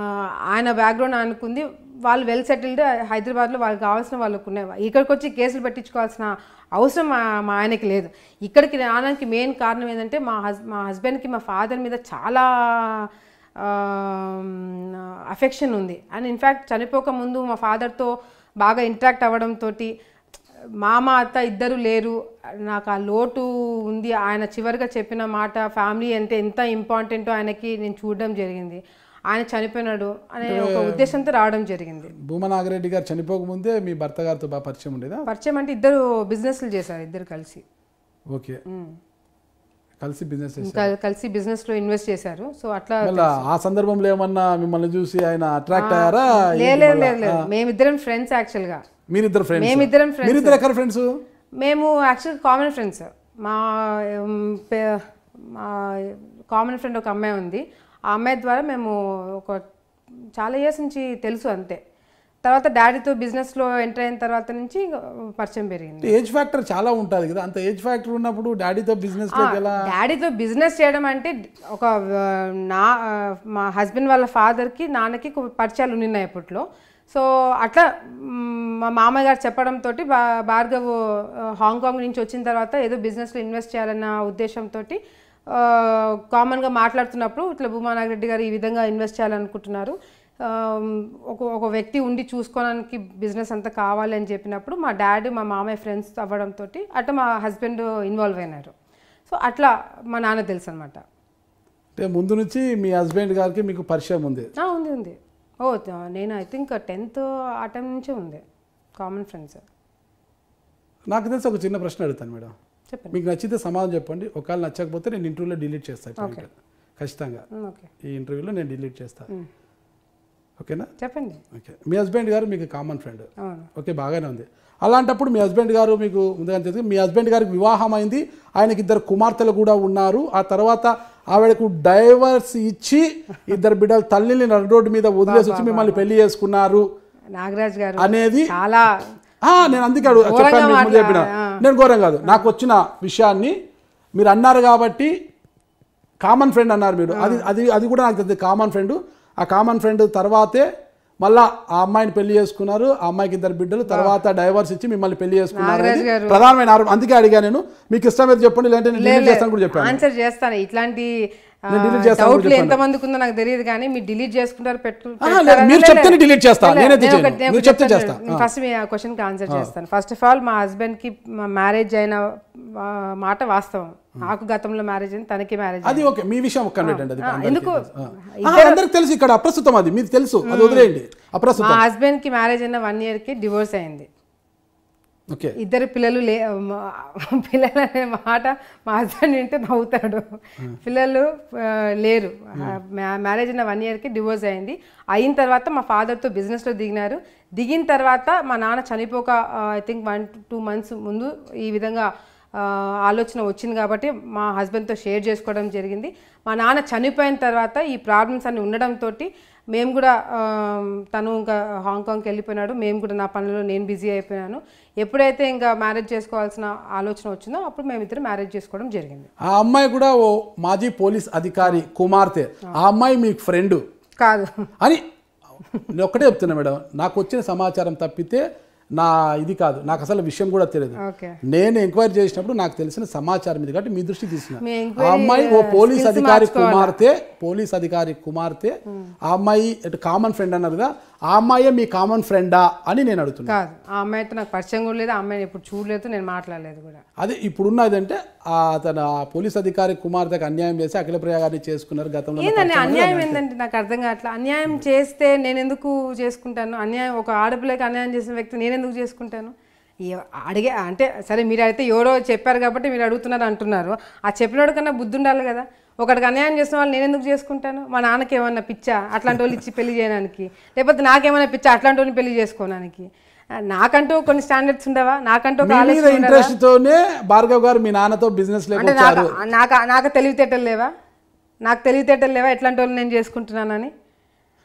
ఆయన బ్యాక్గ్రౌండ్ అనుకుంది. వాళ్ళు వెల్ సెటిల్డ్ హైదరాబాద్లో వాళ్ళకి కావాల్సిన వాళ్ళకు ఉన్నాయి. ఇక్కడికి వచ్చి కేసులు పెట్టించుకోవాల్సిన అవసరం మా ఆయనకి లేదు. ఇక్కడికి రావడానికి మెయిన్ కారణం ఏంటంటే మా హస్బెండ్కి మా ఫాదర్ మీద చాలా అఫెక్షన్ ఉంది. అండ్ ఇన్ఫ్యాక్ట్ చనిపోక ముందు మా ఫాదర్తో బాగా ఇంటరాక్ట్ అవ్వడంతో మామ అత్త ఇద్దరు లేరు, నాకు ఆ లోటు ఉంది. ఆయన చివరిగా చెప్పిన మాట ఫ్యామిలీ అంటే ఎంత ఇంపార్టెంటో ఆయనకి నేను చూడడం జరిగింది. ఆయన చనిపోయినాడు అనే ఒక ఉద్దేశంతో రావడం జరిగింది. భూమా నాగిరెడ్డి గారు చనిపోకముందే మీ భర్త గారితో బాగా పరిచయం ఉండేదా? పరిచయం అంటే ఇద్దరు బిజినెస్లు చేశారు, ఇద్దరు కలిసి. ఓకే, కలిసి బిజినెస్ లో ఇన్వెస్ట్ చేశారు. సో అట్లా ఆ సందర్భంలో ఏమన్నా మిమ్మల్ని చూసి ఆయన అట్రాక్ట్ అయ్యారా? లేదు, మేమిద్దరం ఫ్రెండ్స్. యాక్చువల్ గా మేమిద్దరం ఫ్రెండ్స్. మేము యాక్చువల్ కామన్ ఫ్రెండ్స్. మా కామన్ ఫ్రెండ్ ఒక అమ్మాయి ఉంది. ఆ అమ్మాయి ద్వారా మేము ఒక చాలా ఇయర్స్ నుంచి తెలుసు అంతే. తర్వాత డాడీతో బిజినెస్లో ఎంటర్ అయిన తర్వాత నుంచి పరిచయం పెరిగింది. ఏజ్ ఫ్యాక్టర్ చాలా ఉంటుంది కదా, అంత ఏజ్ ఫ్యాక్టర్ ఉన్నప్పుడు డాడీతో బిజినెస్ చేయడం అంటే ఒక మా హస్బెండ్ వాళ్ళ ఫాదర్కి నాన్నకి పరిచయాలు ఉన్నాయి అప్పట్లో. సో అట్లా మా మామయ్య గారు చెప్పడంతో భార్గవ్ హాంకాంగ్ నుంచి వచ్చిన తర్వాత ఏదో బిజినెస్లో ఇన్వెస్ట్ చేయాలన్న ఉద్దేశంతో కామన్గా మాట్లాడుతున్నప్పుడు ఇట్లా భూమా నాగిరెడ్డి గారు ఈ విధంగా ఇన్వెస్ట్ చేయాలనుకుంటున్నారు, ఒక వ్యక్తి ఉండి చూసుకోవడానికి బిజినెస్ అంతా కావాలి అని చెప్పినప్పుడు మా డాడీ మా మామయ్య ఫ్రెండ్స్ అవ్వడంతో అట్లా మా హస్బెండ్ ఇన్వాల్వ్ అయినారు. సో అట్లా మా నాన్న తెలుసు అనమాట. అంటే ముందు నుంచి మీ హస్బెండ్ గారికి మీకు పరిచయం ఉంది? ఉంది. నేను ఐ థింక్ 10th ఆ టైం నుంచే ఉంది, కామన్ ఫ్రెండ్స్. నాకు తెలిసి ఒక చిన్న ప్రశ్న అడుగుతాను మేడం, చెప్పండి. మీకు నచ్చితే సమాధానం చెప్పండి, ఒకవేళ నచ్చకపోతే నేను ఇంటర్వ్యూలో డిలీట్ చేస్తాను. ఖచ్చితంగా ఈ ఇంటర్వ్యూలో నేను డిలీట్ చేస్తాను. ఓకేనా? చెప్పండి. ఓకే, మీ హస్బెండ్ గారు మీకు కామన్ ఫ్రెండ్. ఓకే, బాగానే ఉంది. అలాంటప్పుడు మీ హస్బెండ్ గారు మీకు ముందుగా తెలుసు, మీ హస్బెండ్ గారికి వివాహం అయింది, ఆయనకి 2 కుమార్తెలు కూడా ఉన్నారు. ఆ తర్వాత ఆవిడకు డైవర్స్ ఇచ్చి 2 బిడ్డల తల్లిని నడు రోడ్డు మీద వదిలేసి వచ్చి మిమ్మల్ని పెళ్లి చేసుకున్నారు నాగరాజ్ గారు అనేది చాలా నేను అందుకే చెప్పిన నేను ఘోరం కాదు. నాకు వచ్చిన విషయాన్ని మీరు అన్నారు కాబట్టి కామన్ ఫ్రెండ్ అన్నారు మీరు, అది కూడా నాకు తెలియదు కామన్ ఫ్రెండ్. ఆ కామన్ ఫ్రెండ్ తర్వాతే మళ్ళా ఆ అమ్మాయిని పెళ్లి చేసుకున్నారు, ఆ అమ్మాయికి 2 బిడ్డలు, తర్వాత డైవర్స్ ఇచ్చి మిమ్మల్ని పెళ్లి చేసుకున్నారు. ప్రధానమైన అందుకే అడిగా నేను, మీకు ఇష్టమైతే చెప్పండి, లేదంటే నేను చేస్తాను కూడా చెప్పాను. ఆన్సర్ చేస్తాను. ఇట్లాంటి నేను delete చేస్తాను, డౌట్లు చెప్పండి. ఎంతమందికి ఉందో నాకు తెలియదు కానీ మీరు డిలీట్ చేసుకుంటారు మీరు చెప్తేనే delete చేస్తా, నేనైతే చేయను. మీరు చెప్తే చేస్తా. ఫస్ట్ మీ క్వశ్చన్ కి ఆన్సర్ చేస్తాను. ఫస్ట్ ఆఫ్ ఆల్ మా హస్బెండ్ కి మ్యారేజ్ అయిన మాట వాస్తవం. నాకు గతంలో మ్యారేజ్ అయింది, తనకి మ్యారేజ్ అది ఓకే, మీ విషయం ఒక్క పెట్టండి. అది ఎందుకు అందరికి తెలుసు, ఇక్కడ అప్రస్తుతం, అది మీకు తెలుసు, అది వదిలేయండి. అప్రస్తుతం. మా హస్బెండ్ కి మ్యారేజ్ అయిన 1 year కి డివోర్స్ అయింది. ఓకే, ఇద్దరు పిల్లలు పిల్లలు అనే మాట మా హస్బెండ్ వింటే నవ్వుతాడు. పిల్లలు లేరు. మ్యారేజ్ అయిన 1 year కి డివోర్స్ అయింది. అయిన తర్వాత మా ఫాదర్తో బిజినెస్లో దిగినారు. దిగిన తర్వాత మా నాన్న చనిపోక ఐ థింక్ 1-2 months ముందు ఈ విధంగా ఆలోచన వచ్చింది కాబట్టి మా హస్బెండ్తో షేర్ చేసుకోవడం జరిగింది. మా నాన్న చనిపోయిన తర్వాత ఈ ప్రాబ్లమ్స్ అన్ని ఉండడంతో మేము కూడా తను ఇంకా హాంకాంగ్కి వెళ్ళిపోయినాడు, మేము కూడా నా పనుల్లో నేను బిజీ అయిపోయాను. ఎప్పుడైతే ఇంకా మ్యారేజ్ చేసుకోవాల్సిన ఆలోచన వచ్చిందో అప్పుడు మేమిద్దరు మ్యారేజ్ చేసుకోవడం జరిగింది. ఆ అమ్మాయి కూడా ఓ మాజీ పోలీస్ అధికారి కుమార్తె. ఆ అమ్మాయి మీకు ఫ్రెండ్ కాదు అని నేను ఒక్కటే చెప్తున్నా మేడం. నాకు వచ్చిన సమాచారం తప్పితే నా ఇది కాదు, నాకు అసలు విషయం కూడా తెలియదు. నేను ఎంక్వైరీ చేసినప్పుడు నాకు తెలిసిన సమాచారం ఇది కాబట్టి మీ దృష్టికి తీసుకున్నా. ఆ అమ్మాయి ఓ పోలీస్ అధికారి కుమార్తె. ఆ అమ్మాయి కామన్ ఫ్రెండ్ అన్నారు కదా, ఆ అమ్మాయే మీ కామన్ ఫ్రెండా అని నేను అడుగుతున్నా. కాదు, ఆ అమ్మాయితో నాకు పరిచయం కూడా లేదు, ఆ అమ్మాయిని ఎప్పుడు చూడలేదు, నేను మాట్లాడలేదు కూడా. అదే ఇప్పుడున్నది అంటే తన పోలీస్ అధికారి కుమార్తెకు అన్యాయం చేసి అఖిలప్రియ గారిని చేసుకున్నారు గతంలో. ఏంటంటే అన్యాయం ఏంటంటే నాకు అర్థం కావట్లా. అన్యాయం చేస్తే నేను ఎందుకు చేసుకుంటాను? అన్యాయం ఒక ఆడపిల్లకి అన్యాయం చేసిన వ్యక్తి నేను ఎందుకు చేసుకుంటాను? అడిగే అంటే సరే, మీరు అయితే ఎవరో చెప్పారు కాబట్టి మీరు అడుగుతున్నారు అంటున్నారు. ఆ చెప్పినోడు కన్నా బుద్ధి ఉండాలి కదా. ఒకటికి అన్యాయం చేసిన వాళ్ళు నేను ఎందుకు చేసుకుంటాను? మా నాన్నకి ఏమన్నా పిచ్చా అట్లాంటి వాళ్ళు ఇచ్చి పెళ్లి చేయడానికి? లేకపోతే నాకేమైనా పిచ్చా అట్లాంటి వాళ్ళని పెళ్లి చేసుకోవడానికి? నాకంటూ కొన్ని స్టాండర్డ్స్ ఉండవా? నాకంటూ ఇంట్రెస్ట్ తోనే భార్గవ్ గారు మీ నాన్నతో బిజినెస్ నాకు తెలివితేటలు లేవా? ఎట్లాంటి వాళ్ళు నేను చేసుకుంటున్నానని?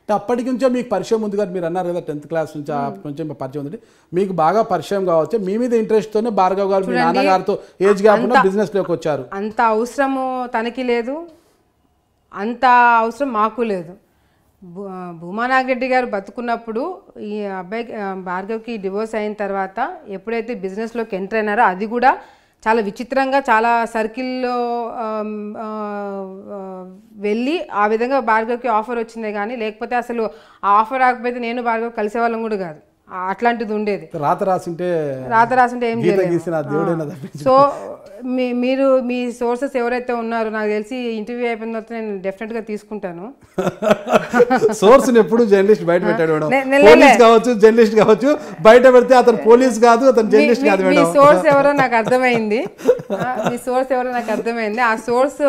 అప్పటి నుంచో మీకు పరిచయం ఉంది కదా, మీరు అన్నారు కదా 10th class నుంచి అప్పటి నుంచే పరిచయం ఉంది. మీకు బాగా పరిచయం కావచ్చు, మీ మీద ఇంట్రెస్ట్ తోనే భార్గవ్ గారు మీ నాన్నగారితో ఏజ్ గ్యాప్ బిజినెస్ లోకి వచ్చారు. అంత అవసరము తనకి లేదు, అంత అవసరం మాకు లేదు. భూమా నాగిరెడ్డి గారు బతుకున్నప్పుడు ఈ అబ్బాయికి భార్గవ్కి డివోర్స్ అయిన తర్వాత ఎప్పుడైతే బిజినెస్లోకి ఎంటర్ అయినారో అది కూడా చాలా విచిత్రంగా చాలా సర్కిల్లో వెళ్ళి ఆ విధంగా భార్గవ్కి ఆఫర్ వచ్చిందే కానీ లేకపోతే అసలు ఆ ఆఫర్ రాకపోతే నేను భార్గవ్ కలిసేవాళ్ళం కూడా కాదు. అట్లాంటిది ఉండేది. రాత రాసింటే ఏం చేయలేదు. సో మీరు మీ సోర్సెస్ ఎవరైతే ఉన్నారో నాకు తెలిసి ఇంటర్వ్యూ అయిపోయిన తర్వాత నేను డెఫినెట్గా తీసుకుంటాను. సోర్స్ ఎప్పుడు జర్నలిస్ట్ బయట పెట్టాడు జర్నలిస్ట్ కావచ్చు బయట పెడితే అతను పోలీస్ కాదు, అతను జర్నలిస్ట్ కాదు. మీ సోర్స్ ఎవరో నాకు అర్థమైంది. ఆ సోర్స్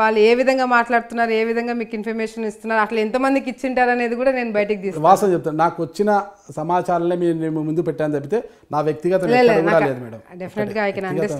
వాళ్ళు ఏ విధంగా మాట్లాడుతున్నారు, ఏ విధంగా మీకు ఇన్ఫర్మేషన్ ఇస్తున్నారు, అట్లా ఎంతమందికి ఇచ్చింటారు అనేది కూడా నేను బయటకు తీసుకుంటాను. వాస్తవం చెప్తాను, నాకు వచ్చిన సమాచారాలనే మీరు ముందు పెట్టాను తప్పితే నా వ్యక్తిగత లేదు మేడం. డెఫినెట్గా ఐ కెన్ అండర్స్టాండ్.